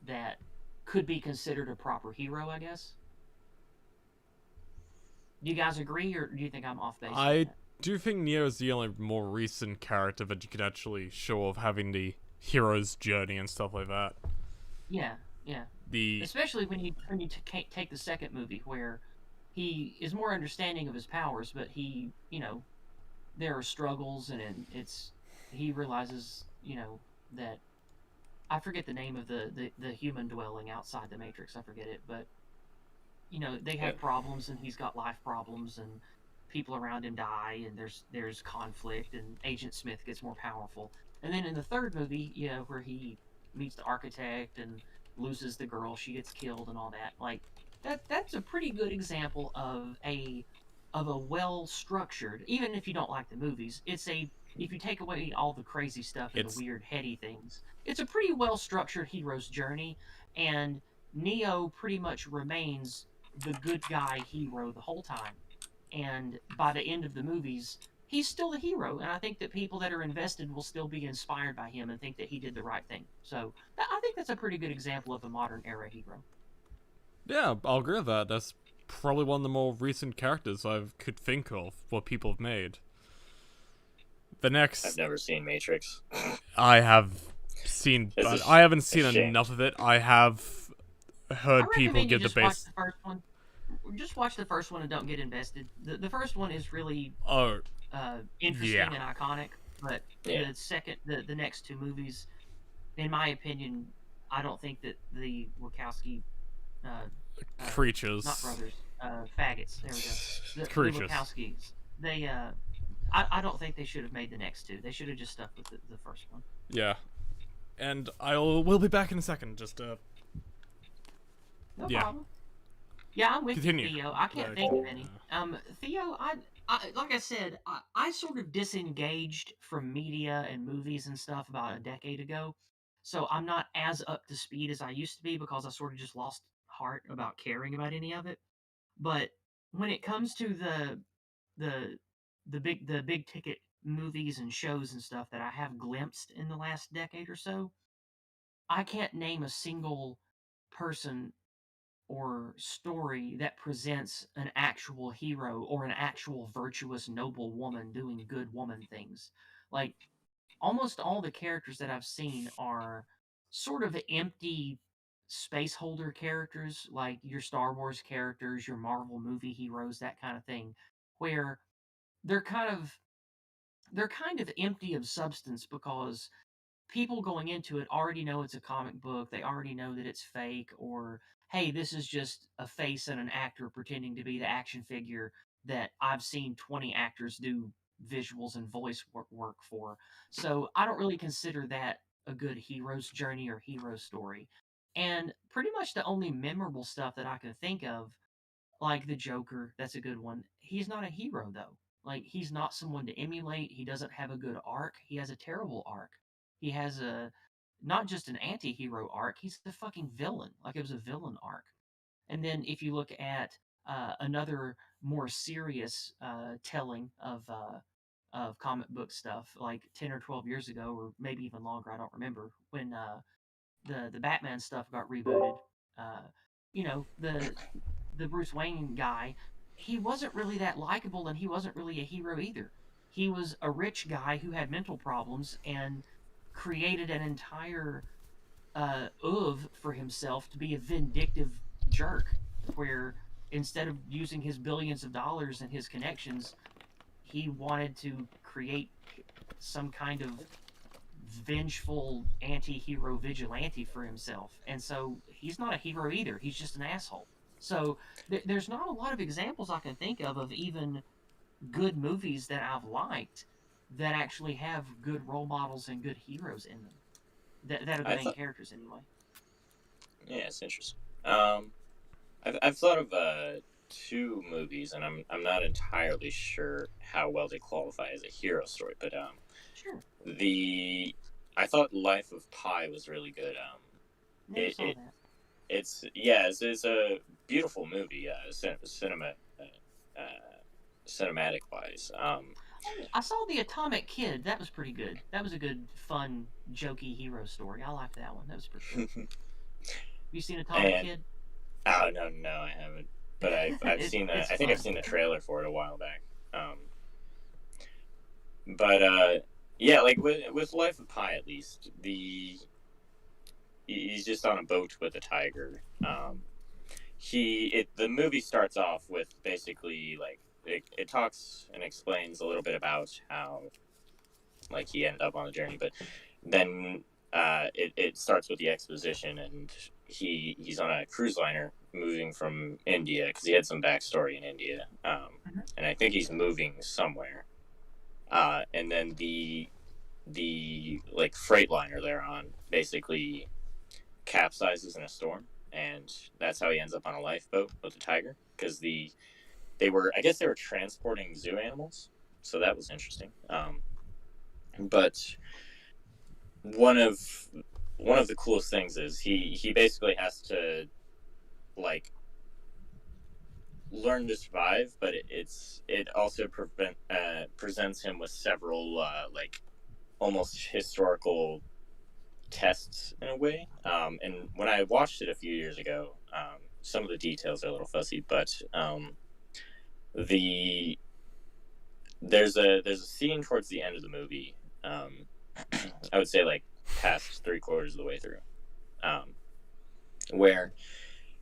that could be considered a proper hero, I guess. Do you guys agree, or do you think I'm off base? I do think Neo is the only more recent character that you can actually show of having the hero's journey and stuff like that. Yeah, yeah. Especially when you take the second movie, where he is more understanding of his powers, but there are struggles, and he realizes that I forget the name of the human dwelling outside the Matrix. I forget it, but they have problems, and he's got life problems, and people around him die, and there's conflict, and Agent Smith gets more powerful. And then in the third movie, where he meets the architect and loses the girl, she gets killed, and all that. Like that's a pretty good example of a well structured. Even if you don't like the movies, if you take away all the crazy stuff and the weird heady things, it's a pretty well structured hero's journey, and Neo pretty much remains the good guy hero the whole time. And by the end of the movies, he's still the hero, and I think that people that are invested will still be inspired by him and think that he did the right thing. So I think that's a pretty good example of a modern era hero. Yeah, I'll agree with that. That's probably one of the more recent characters I could think of what people have made. The next... I've never seen Matrix. I have seen... but I haven't seen enough of it. I have heard people give the base... Watch the first one. Just watch the first one and don't get invested. The first one is really interesting and iconic, but the next two movies, in my opinion, I don't think that the Wachowski creatures, not brothers, faggots. There we go. The Wachowskis. I don't think they should have made the next two. They should have just stuck with the first one. Yeah, and we'll be back in a second. Just no problem. Yeah, I'm with Continue. you, Theo. I can't think of any. Theo, I like I said, I sort of disengaged from media and movies and stuff about a decade ago, so I'm not as up to speed as I used to be because I sort of just lost heart about caring about any of it. But when it comes to the big ticket movies and shows and stuff that I have glimpsed in the last decade or so, I can't name a single person or story that presents an actual hero or an actual virtuous noble woman doing good woman things. Like almost all the characters that I've seen are sort of empty space holder characters, like your Star Wars characters, your Marvel movie heroes, that kind of thing, where they're kind of empty of substance because people going into it already know it's a comic book. They already know that it's fake, or hey, this is just a face and an actor pretending to be the action figure that I've seen 20 actors do visuals and voice work for. So I don't really consider that a good hero's journey or hero story. And pretty much the only memorable stuff that I can think of, like the Joker, that's a good one. He's not a hero though. Like he's not someone to emulate. He doesn't have a good arc. He has a terrible arc. He has a not just an anti-hero arc, he's the fucking villain. Like it was a villain arc. And then if you look at another more serious telling of comic book stuff, like 10 or 12 years ago, or maybe even longer, I don't remember, when the Batman stuff got rebooted. Uh, the Bruce Wayne guy, he wasn't really that likable, and he wasn't really a hero either. He was a rich guy who had mental problems and created an entire oeuvre for himself to be a vindictive jerk, where instead of using his billions of dollars and his connections, he wanted to create some kind of vengeful anti-hero vigilante for himself. And so he's not a hero either. He's just an asshole. So there's not a lot of examples I can think of even good movies that I've liked that actually have good role models and good heroes in them. That are the main characters anyway. Yeah, it's interesting. I've thought of two movies, and I'm not entirely sure how well they qualify as a hero story, but Sure. I thought Life of Pi was really good. Never saw that. It's a beautiful movie, cinematic wise. I saw The Atomic Kid. That was pretty good. That was a good, fun, jokey hero story. I liked that one. That was pretty good. You seen Atomic Kid? Oh no, I haven't. But I've seen that. I think I've seen the trailer for it a while back. Yeah, like with Life of Pi, at least he's just on a boat with a tiger. The movie starts off with basically like it talks and explains a little bit about how like he ended up on the journey, but then it starts with the exposition, and he's on a cruise liner moving from India because he had some backstory in India, and I think he's moving somewhere, and then the like freight liner they're on basically capsizes in a storm, and that's how he ends up on a lifeboat with a tiger because they were transporting zoo animals, so that was interesting. But one of the coolest things is he basically has to like learn to survive, but it also presents him with several like almost historical tests in a way. And when I watched it a few years ago, some of the details are a little fuzzy, but there's a scene towards the end of the movie. I would say like past 3/4 of the way through, where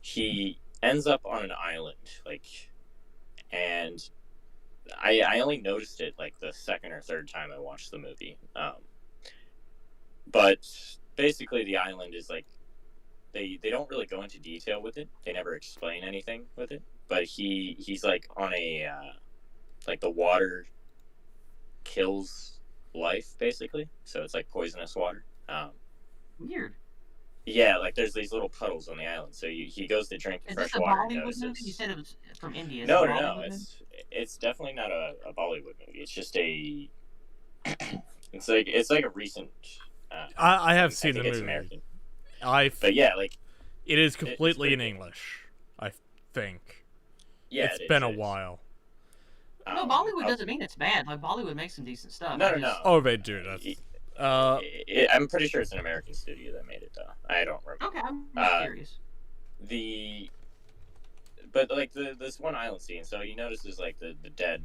he ends up on an island, like, and I only noticed it like the second or third time I watched the movie. But basically the island is like they don't really go into detail with it. They never explain anything with it. But he's like on a like the water kills life basically, so it's like poisonous water. Weird. Yeah, like there's these little puddles on the island, so he goes to drink fresh water. Is this a Bollywood movie? You said it was from India. No. It's definitely not a Bollywood movie. It's just a. It's like a recent. I have seen the movie. American. But yeah, like it is completely in English, I think. Yeah, it's been a while. No, Bollywood doesn't mean it's bad. Like Bollywood makes some decent stuff. No. Oh, they do. I'm pretty sure it's an American studio that made it, though. I don't remember. Okay, I'm just curious. But like this one island scene, so he notices like the dead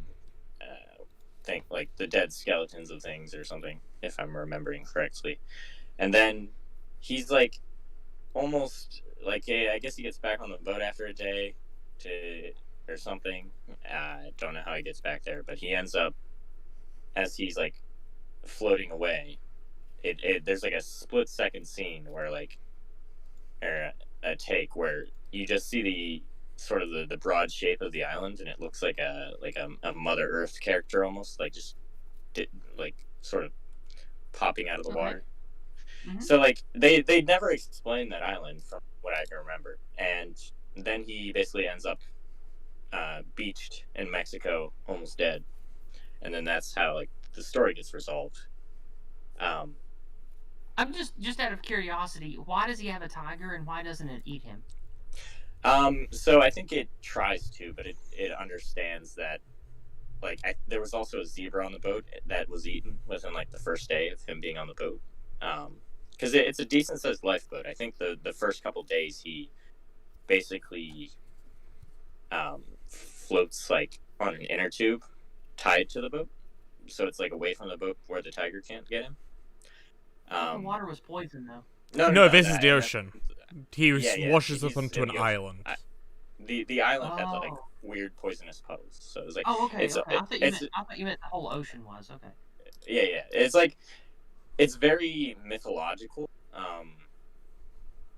thing, like the dead skeletons of things or something, if I'm remembering correctly, and then he's like almost like, hey, I guess he gets back on the boat after a day or something. I don't know how he gets back there, but he ends up, as he's like floating away, there's like a split-second scene where like, or a take where you just see the sort of the broad shape of the island, and it looks like a Mother Earth character almost, like just like sort of popping out of the water. Mm-hmm. So like they never explain that island from what I can remember, and then he basically ends up beached in Mexico, almost dead, and then that's how like the story gets resolved. I'm just out of curiosity, why does he have a tiger and why doesn't it eat him? So I think it tries to, but it understands that like there was also a zebra on the boat that was eaten within like the first day of him being on the boat. Because it's a decent sized lifeboat. I think the first couple days he basically floats like on an inner tube tied to the boat, so it's like away from the boat where the tiger can't get him. The water was poisoned though. No, this is the ocean. He washes up onto an island. The island had like Oh. weird poisonous puddles, so it was like Oh, okay, it's okay. it's I thought you meant the whole ocean was okay. yeah. It's like it's very mythological.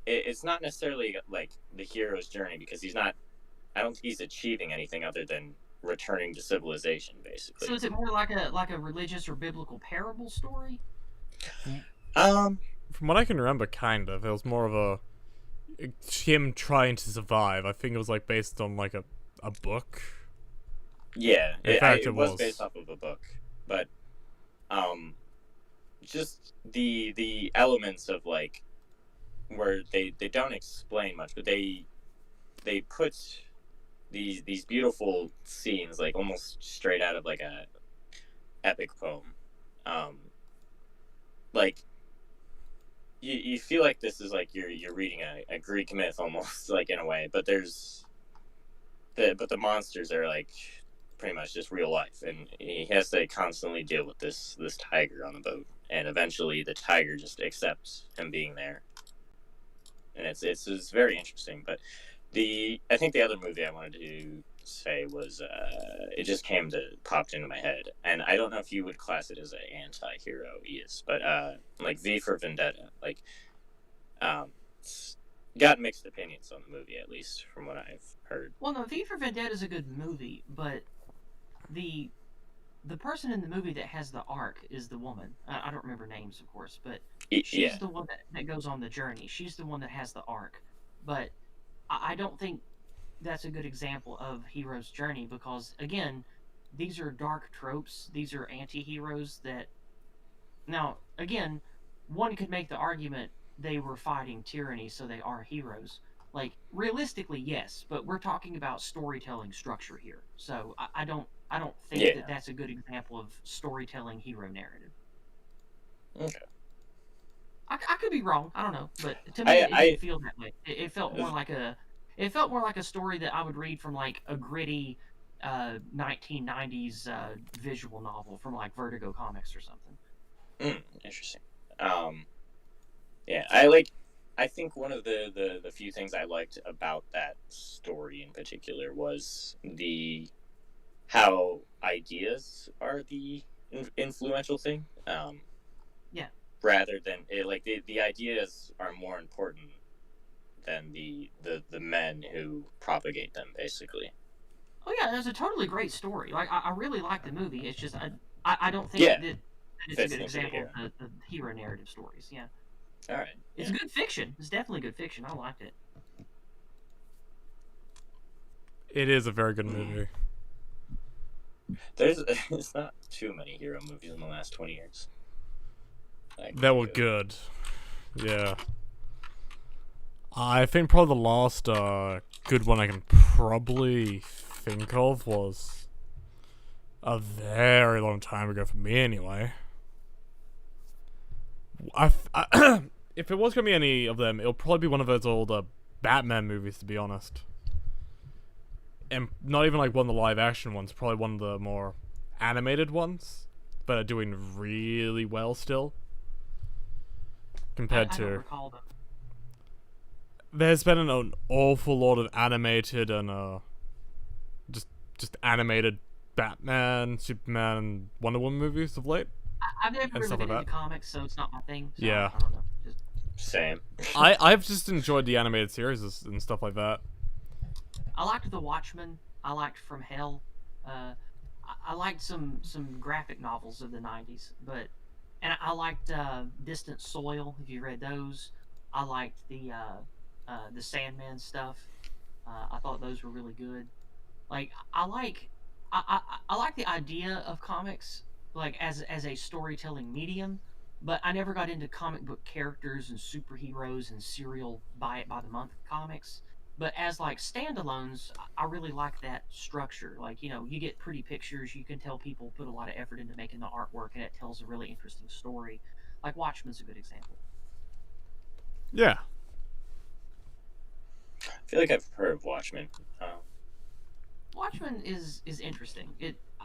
It's not necessarily like the hero's journey because he's not. I don't think he's achieving anything other than returning to civilization, basically. So is it more like a religious or biblical parable story? Um, From what I can remember, kind of. It was more of a him trying to survive. I think it was like based on like a book. yeah, In fact, it was based off of a book, but um, just the elements of like where they don't explain much, but they put these beautiful scenes like almost straight out of like a epic poem. Um, like you feel like this is like you're reading a Greek myth almost like in a way, but the monsters are like pretty much just real life, and he has to constantly deal with this tiger on the boat, and eventually the tiger just accepts him being there, and it's very interesting. But I think the other movie I wanted to say was it just popped into my head, and I don't know if you would class it as an anti-hero, yes, but like V for Vendetta, like got mixed opinions on the movie, at least from what I've heard. Well, no, V for Vendetta is a good movie, but the person in the movie that has the arc is the woman. I don't remember names, of course, but she's the one that goes on the journey. She's the one that has the arc. But I don't think that's a good example of hero's journey because, again, these are dark tropes. These are anti-heroes that... Now, again, one could make the argument they were fighting tyranny, so they are heroes. Like, realistically, yes, but we're talking about storytelling structure here. So I don't think that that's a good example of storytelling hero narrative. Okay. I could be wrong. I don't know, but to me, it didn't feel that way. It felt more like a story that I would read from like a gritty 1990s visual novel from like Vertigo Comics or something. Interesting. Yeah, I think one of the few things I liked about that story in particular was how ideas are the influential thing. Yeah. Rather than like the ideas are more important than the men who propagate them, basically. Oh yeah, that's a totally great story. Like I really like the movie. It's just I don't think that it's a good example of the hero narrative stories. Yeah. All right. It's good fiction. It's definitely good fiction. I liked it. It is a very good movie. There's not too many hero movies in the last 20 years. That were good. Yeah. I think probably the last good one I can probably think of was a very long time ago for me anyway. If it was going to be any of them, it'll probably be one of those old Batman movies, to be honest. And not even like one of the live action ones, probably one of the more animated ones, but are doing really well still. Compared I don't to... recall them. There's been an awful lot of animated and just animated Batman, Superman, and Wonder Woman movies of late. I've never really stuff been like into comics, so it's not my thing. So Yeah. I don't know. Same. I've just enjoyed the animated series and stuff like that. I liked The Watchmen. I liked From Hell. I liked some graphic novels of the 90s, and I liked Distant Soil. If you read those, I liked the Sandman stuff. I thought those were really good. Like I like the idea of comics like as a storytelling medium, but I never got into comic book characters and superheroes and serial buy it by the month comics. But as like standalones, I really like that structure. Like, you know, you get pretty pictures, you can tell people put a lot of effort into making the artwork, and it tells a really interesting story. Like Watchmen's a good example. Yeah. I feel like I've heard of Watchmen. Watchmen is interesting.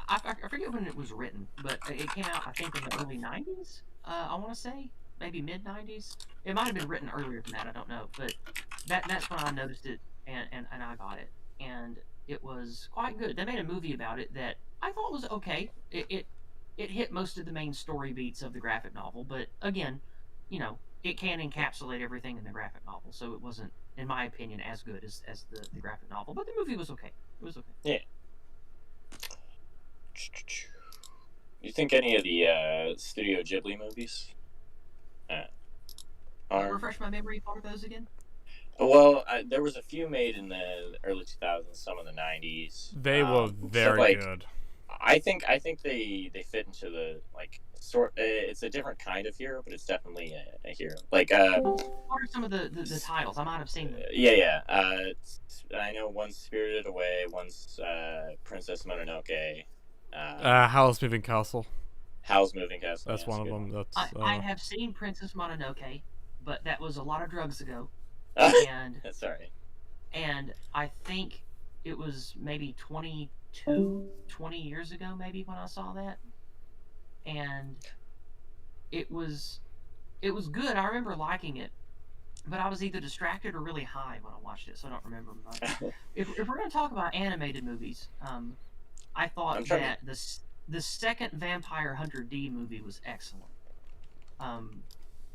I forget when it was written, but it came out I think in the early 90s. I want to say maybe mid 90s. It might have been written earlier than that. I don't know, but that's when I noticed it and I got it. and it was quite good. They made a movie about it that I thought was okay. It hit most of the main story beats of the graphic novel, but again, it can encapsulate everything in the graphic novel, so it wasn't, in my opinion, as good as the graphic novel. But the movie was okay. It was okay. Yeah. You think any of the Studio Ghibli movies are? Refresh my memory. What are those again? Well, there was a few made in the early 2000s, some in the 90s. They were very good. I think they fit into the sort. It's a different kind of hero, but it's definitely a hero. What are some of the titles? I might have seen them. Yeah. I know one's Spirited Away, one's Princess Mononoke. Howl's Moving Castle. Howl's Moving Castle. That's one of them. I have seen Princess Mononoke, but that was a lot of drugs ago. And that's all right. And I think it was maybe 20 years ago, maybe, when I saw that. And it was good. I remember liking it, but I was either distracted or really high when I watched it, so I don't remember much. if we're going to talk about animated movies, I thought that the second Vampire Hunter D movie was excellent.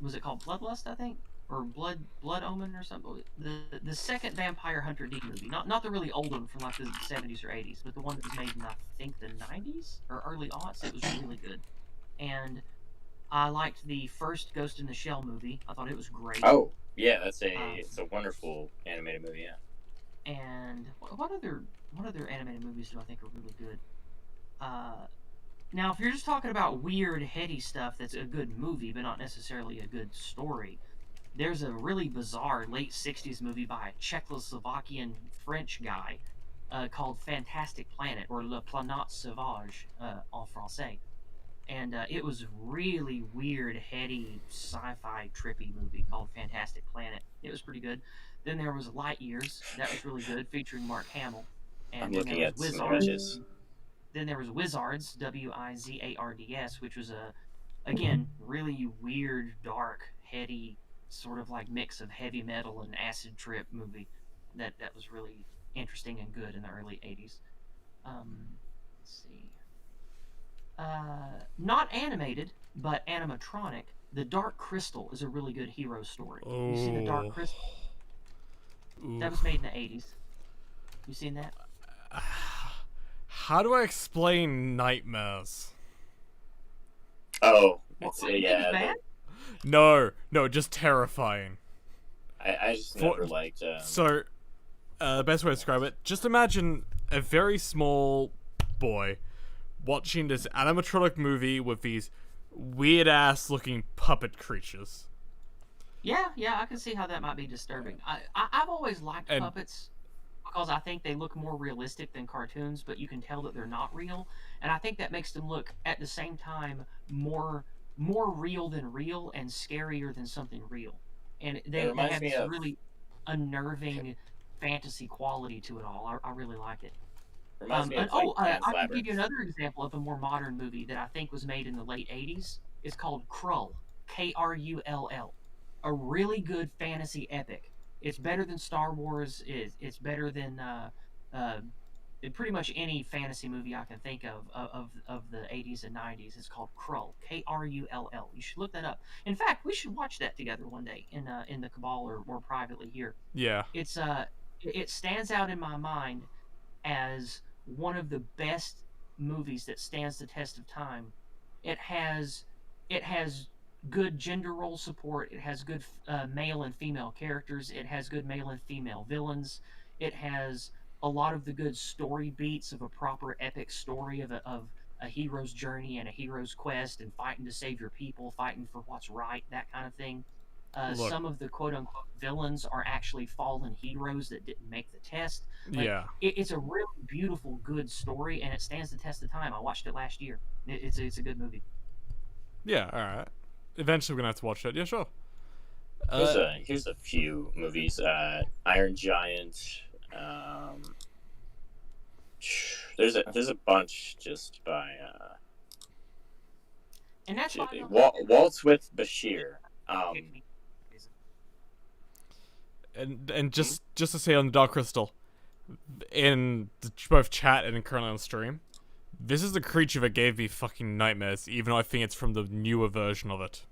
Was it called Bloodlust, I think? Or Blood Omen or something? The second Vampire Hunter D movie. Not the really old one from like the 70s or 80s, but the one that was made in, I think, the 90s or early aughts. It was really good. And I liked the first Ghost in the Shell movie. I thought it was great. Oh, yeah, it's a wonderful animated movie, yeah. And what other animated movies do I think are really good? Now, if you're just talking about weird, heady stuff that's a good movie, but not necessarily a good story, there's a really bizarre late 60s movie by a Czechoslovakian French guy called Fantastic Planet, or Le Planète Sauvage en français. And it was really weird, heady, sci-fi, trippy movie called Fantastic Planet. It was pretty good. Then there was Light Years. That was really good, featuring Mark Hamill. And I'm looking at some images. Then there was Wizards, Wizards, which was again, really weird, dark, heady, sort of like mix of heavy metal and acid trip movie that was really interesting and good in the early 80s. Let's see. Not animated, but animatronic. The Dark Crystal is a really good hero story. Oh. You see The Dark Crystal? Ooh. That was made in the 80s. You seen that? How do I explain Nightmares? Oh, yeah. Bad? No, just terrifying. I just never liked. So, the best way to describe it: just imagine a very small boy watching this animatronic movie with these weird ass looking puppet creatures. Yeah, I can see how that might be disturbing. I've always liked puppets because I think they look more realistic than cartoons, but you can tell that they're not real, and I think that makes them look at the same time more real than real and scarier than something real. And they have this really unnerving fantasy quality to it all. I really like it. I can give you another example of a more modern movie that I think was made in the late 80s. It's called Krull, Krull. A really good fantasy epic. It's better than Star Wars. It's better than pretty much any fantasy movie I can think of the 80s and 90s. It's called Krull, Krull. You should look that up. In fact, we should watch that together one day in the Cabal or privately here. Yeah. It stands out in my mind as one of the best movies that stands the test of time. It has good gender role support. It has good male and female characters. It has good male and female villains. It has a lot of the good story beats of a proper epic story of a hero's journey and a hero's quest and fighting to save your people, fighting for what's right, that kind of thing. Some of the quote-unquote villains are actually fallen heroes that didn't make the test. It's a really beautiful, good story, and it stands the test of time. I watched it last year. It's a good movie. Yeah, all right. Eventually, we're gonna have to watch it. Yeah, sure. Here's a few movies. Iron Giant. There's a bunch just by. And that's Waltz with Bashir. And just to say on the Dark Crystal, in both chat and currently on stream, this is the creature that gave me fucking nightmares, even though I think it's from the newer version of it.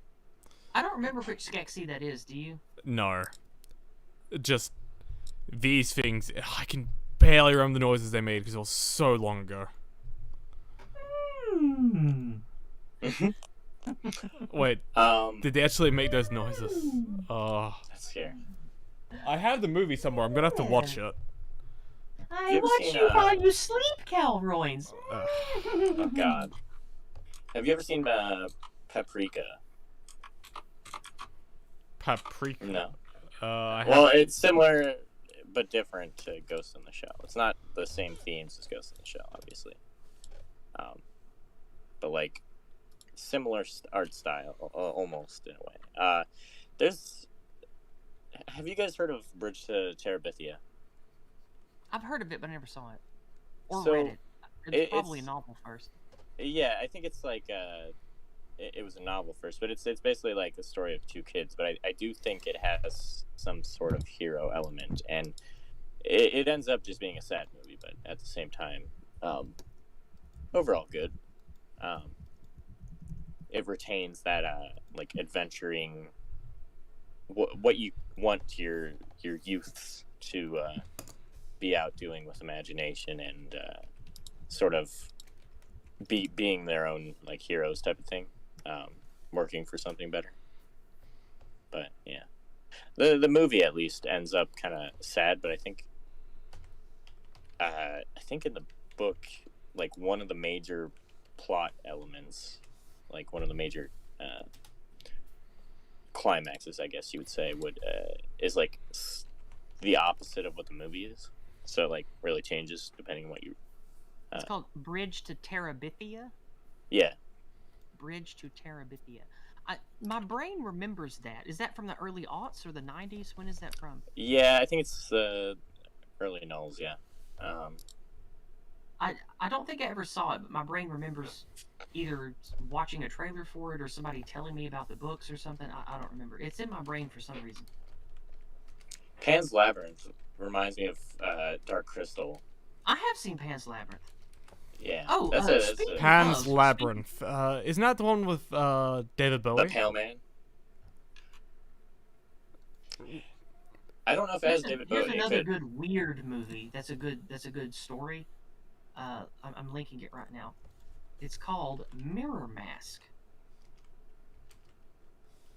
I don't remember which Skeksis that is, do you? No. Just these things, I can barely remember the noises they made because it was so long ago. Wait, did they actually make those noises? That's scary. I have the movie somewhere. I'm gonna have to watch it. I watch you while you sleep, Calroyns. Oh God. Have you ever seen Paprika? Paprika? No. Well, it's similar but different to Ghost in the Shell. It's not the same themes as Ghost in the Shell, obviously. But like similar art style, almost in a way. Have you guys heard of Bridge to Terabithia? I've heard of it, but I never saw it or So, read it. It's probably a novel first. Yeah, I think it's like it was a novel first, but it's basically like the story of two kids. But I do think it has some sort of hero element, and it ends up just being a sad movie, but at the same time, overall good. It retains that like adventuring, what you want your youths to be out doing with imagination and sort of being their own like heroes type of thing, working for something better. But yeah, the movie at least ends up kind of sad, but I think in the book, like one of the major plot elements, like one of the major climaxes, I guess you would say, is like the opposite of what the movie is. So like really changes depending on what you. It's called Bridge to Terabithia. Yeah. Bridge to Terabithia. My brain remembers that. Is that from the early aughts or the 90s? When is that from? Yeah, I think it's the early nulls. Yeah. I don't think I ever saw it, but my brain remembers either watching a trailer for it or somebody telling me about the books or something. I don't remember. It's in my brain for some reason. Pan's Labyrinth reminds me of Dark Crystal. I have seen Pan's Labyrinth. Yeah. Oh, that's Pan's Labyrinth. Isn't that the one with David Bowie? The Pale Man. I don't know if it has David Bowie. Here's another good weird movie. That's a good story. I'm linking it right now. It's called Mirror Mask.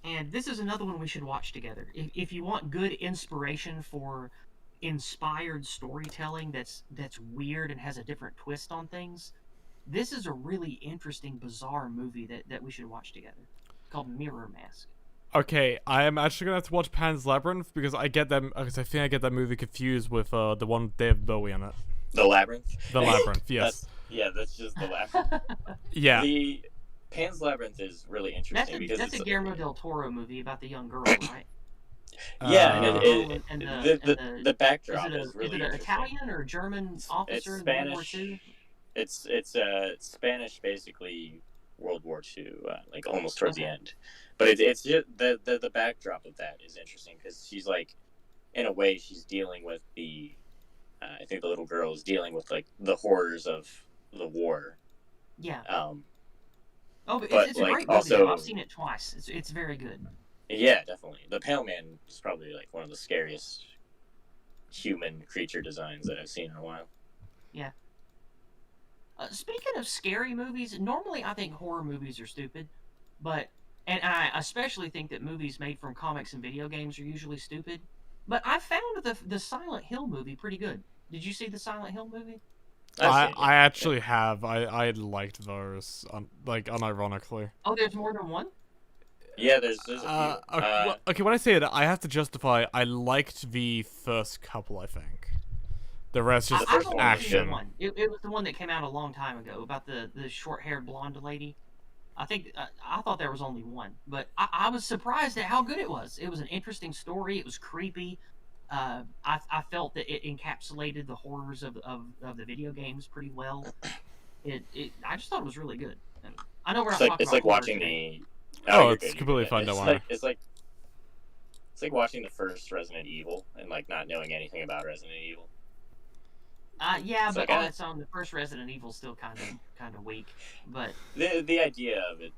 And this is another one we should watch together. If you want good inspiration for inspired storytelling that's weird and has a different twist on things, this is a really interesting, bizarre movie that we should watch together. It's called Mirror Mask. Okay, I am actually gonna have to watch Pan's Labyrinth because I think I get that movie confused with the one with David Bowie in it. The Labyrinth. The Labyrinth, yes. That's just the Labyrinth. Yeah. The Pan's Labyrinth is really interesting because that's a Guillermo del Toro movie about the young girl, right? Yeah, the backdrop is is really it an interesting. Italian or German officer in World War II? It's Spanish, basically World War II, like almost towards the end. But it's just the backdrop of that is interesting because she's like, in a way, she's dealing with the. I think the little girl is dealing with like the horrors of the war. Yeah. But it's a like, great movie. also, I've seen it twice. It's very good. Yeah, definitely. The Pale Man is probably like one of the scariest human creature designs that I've seen in a while. Yeah. Speaking of scary movies, normally I think horror movies are stupid, and I especially think that movies made from comics and video games are usually stupid. But I found the Silent Hill movie pretty good. Did you see the Silent Hill movie? I actually have. I liked those, like unironically. Oh, there's more than one? Yeah, there's a few. Okay, when I say it, I have to justify. I liked the first couple. I think the rest just I've only action. seen one. It was the one that came out a long time ago about the short-haired blonde lady. I think I thought there was only one, but I was surprised at how good it was. It was an interesting story. It was creepy. I felt that it encapsulated the horrors of the video games pretty well. I just thought it was really good. And I know we're not talking about it's like horror watching today. It's completely fine. Don't worry. It's like watching the first Resident Evil and like not knowing anything about Resident Evil. Yeah, It's but like on its own, the first Resident Evil's still kind of weak. But the idea of it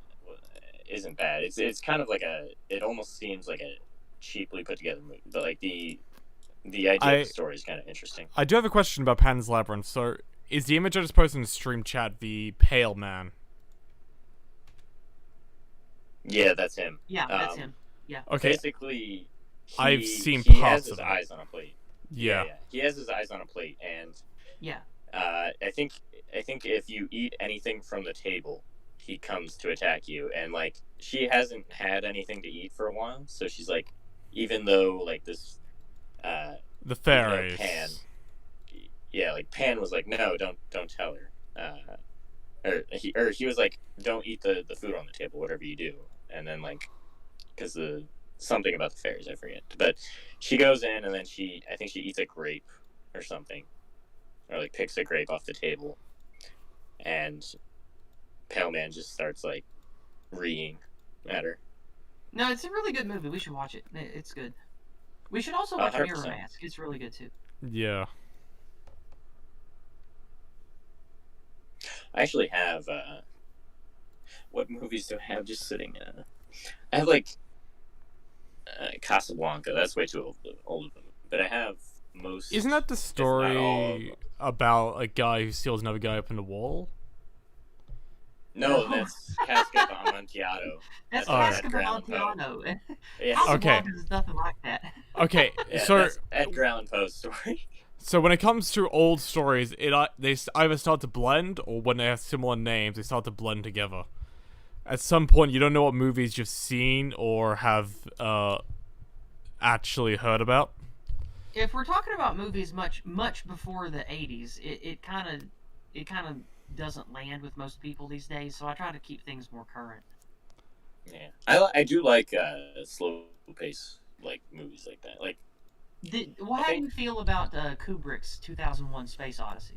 isn't bad. It's kind of like it almost seems like a cheaply put together movie, but like the idea of the I story is kind of interesting. I do have a question about Pan's Labyrinth. So, is the image I just posted in stream chat the pale man? Yeah, that's him. yeah, that's him. Yeah. Okay, Basically, I've seen he has parts his of it. eyes on a plate. Yeah. He has his eyes on a plate, and Yeah. I think if you eat anything from the table, he comes to attack you. And like she hasn't had anything to eat for a while, so she's like, even though like this, The fairies. Pan, like Pan was like, no, don't tell her. Or he was like, don't eat the food on the table, whatever you do. And then like, because the something about the fairies, I forget. But she goes in and then I think she eats a grape or something, or like picks a grape off the table, and Pale Man just starts like reeing at her. No, it's a really good movie. We should watch it. It's good. We should also watch 100%. Mirror Mask. It's really good too. Yeah. I actually have what movies do I have just sitting? I have like Casablanca. That's way too old, but I have most. Isn't that the if not all of story them. about a guy who steals another guy up in the wall? No, that's Casca Amontillado. That's Alright. Casca Amontillado. Yeah, Okay. Casablanca is nothing like that. Okay, yeah, so that's Edgar Allan Poe's story. so when it comes to old stories, they either start to blend, or when they have similar names, they start to blend together. At some point, you don't know what movies you've seen or have actually heard about. If we're talking about movies much before the 80s, it kind of doesn't land with most people these days. So I try to keep things more current. Yeah, I do like slow pace like movies like that. Like, How do you feel about Kubrick's 2001: Space Odyssey?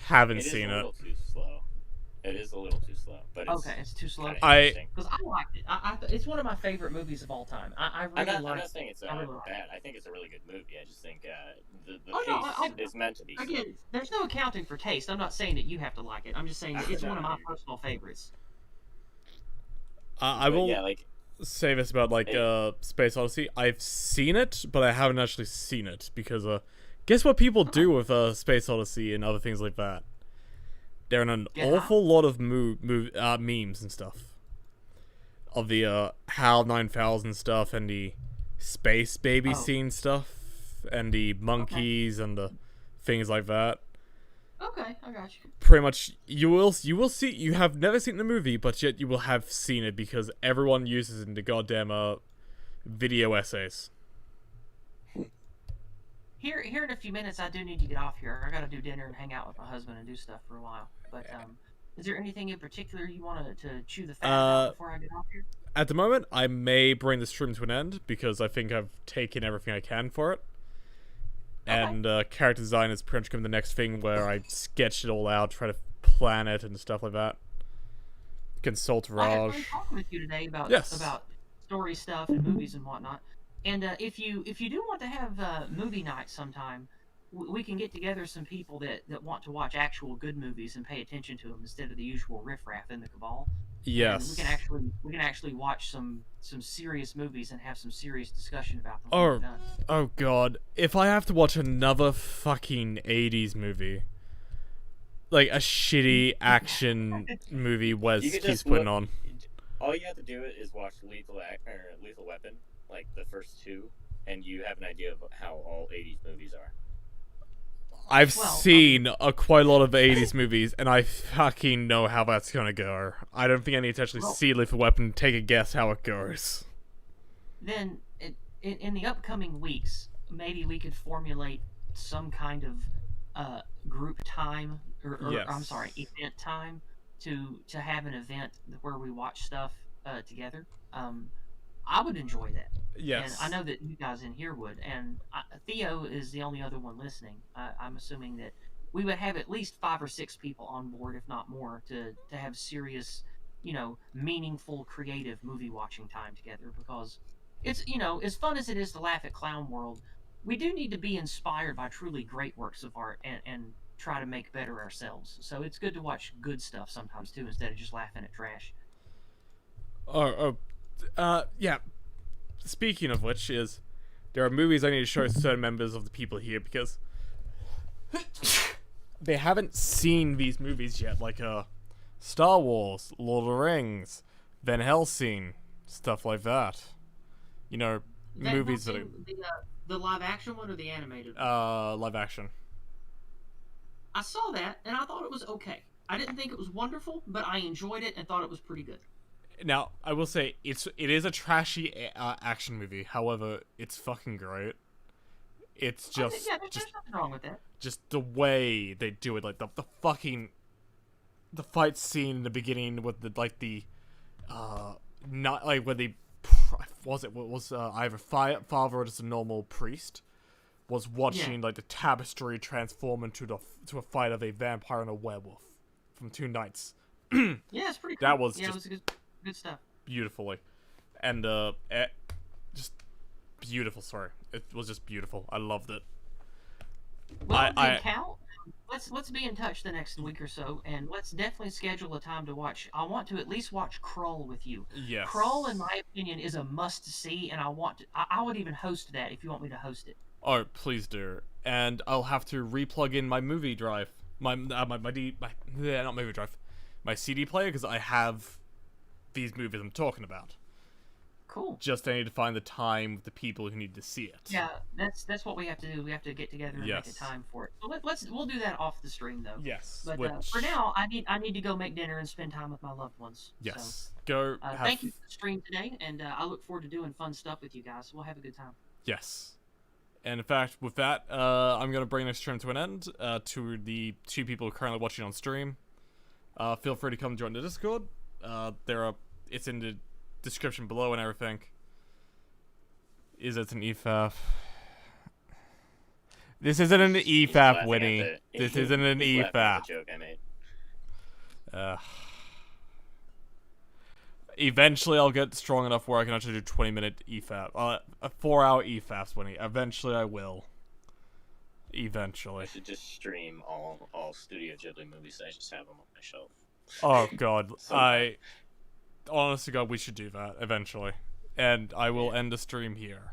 Haven't it is seen a it. little too slow. It is a little too slow, but it's Okay, it's too slow. kinda I- interesting. Because I liked it. It's one of my favorite movies of all time. I really I'm like. not saying it's I really like bad. I think it's a really good movie. I just think the Oh, no, pace is meant to be. Again, there's no accounting for taste. I'm not saying that you have to like it. I'm just saying that it's No, one of my no. personal favorites. I But will yeah, like say this about like Space Odyssey. I've seen it, but I haven't actually seen it because guess what people do with Space Odyssey and other things like that. There are an Yeah. awful lot of memes and stuff of the HAL 9000 stuff and the space baby Oh. scene stuff and the monkeys and the things like that. Okay, I got you. Pretty much, you will see. You have never seen the movie, but yet you will have seen it because everyone uses it in the goddamn video essays. Here in a few minutes, I do need to get off here. I gotta do dinner and hang out with my husband and do stuff for a while. But is there anything in particular you want to chew the fat about before I get off here? At the moment, I may bring the stream to an end because I think I've taken everything I can for it. Okay. And character design is pretty much going to be the next thing where I sketch it all out, try to plan it and stuff like that. Consult I had fun Raj. talking with you today about Yes. story stuff and movies and whatnot. And if you do want to have movie night sometime, we can get together some people that want to watch actual good movies and pay attention to them instead of the usual riffraff in the cabal. And Yes. we can actually watch some serious movies and have some serious discussion about them. Oh. when we're done. Oh god, if I have to watch another fucking 80s movie, like a shitty action movie Wes You could keeps just putting look- on. all you have to do is watch Lethal Weapon, like the first two, and you have an idea of how all 80s movies are. I've Well, seen quite a lot of 80s movies, and I fucking know how that's gonna go. I don't think I need to actually Well- see Lethal Weapon and take a guess how it goes. Then in the upcoming weeks, maybe we could formulate some kind of group time or Yes. I'm sorry, event time to have an event where we watch stuff together. I would enjoy that. Yes. And I know that you guys in here would. And Theo is the only other one listening. I'm assuming that we would have at least 5 or 6 people on board, if not more, to have serious, meaningful, creative movie watching time together. Because it's, as fun as it is to laugh at Clown World, we do need to be inspired by truly great works of art and try to make better ourselves. So it's good to watch good stuff sometimes too, instead of just laughing at trash. Yeah. Speaking of which, there are movies I need to show certain members of the people here because they haven't seen these movies yet, like Star Wars, Lord of the Rings, Van Helsing, stuff like that. You know, movies that are The live action one or the animated? live action. I saw that and I thought it was okay. I didn't think it was wonderful, but I enjoyed it and thought it was pretty good. Now, I will say it is a trashy action movie. However, it's fucking great. It's just there's nothing wrong with that. Just the way they do it, like the fight scene in the beginning with not like where they was either father or just a normal priest was watching like the tapestry transform into a fight of a vampire and a werewolf from two knights. Yeah, it's pretty cool. That was it was good stuff. Beautifully, and just beautiful. Sorry, it was just beautiful. I loved it. Well, then, Cal, let's be in touch the next week or so, and let's definitely schedule a time to watch. I want to at least watch Krull with you. Yes. Krull, in my opinion, is a must-see, and I would even host that if you want me to host it. Oh, please do. And I'll have to replug in my movie drive, not movie drive, my CD player, because I have these movies I'm talking about. Cool. Just I need to find the time with the people who need to see it. Yeah, that's what we have to do. We have to get together and make a time for it. So we'll do that off the stream though. Yes. But for now, I need to go make dinner and spend time with my loved ones. Yes. So, thank you for the stream today, and I look forward to doing fun stuff with you guys. We'll have a good time. Yes. And in fact, with that, I'm gonna bring this stream to an end. To the two people currently watching on stream, feel free to come join the Discord. It's in the description below and everything. Is it an EFAF? This isn't an EFAF, Winnie. This isn't an EFAF. Joke I made. Eventually, I'll get strong enough where I can actually do 20-minute EFAF. 4-hour EFAFs, Winnie. Eventually, I will. Eventually. I should just stream all Studio Ghibli movies. I just have them on my shelf. Oh God, honest to God, we should do that eventually, and I will end the stream here.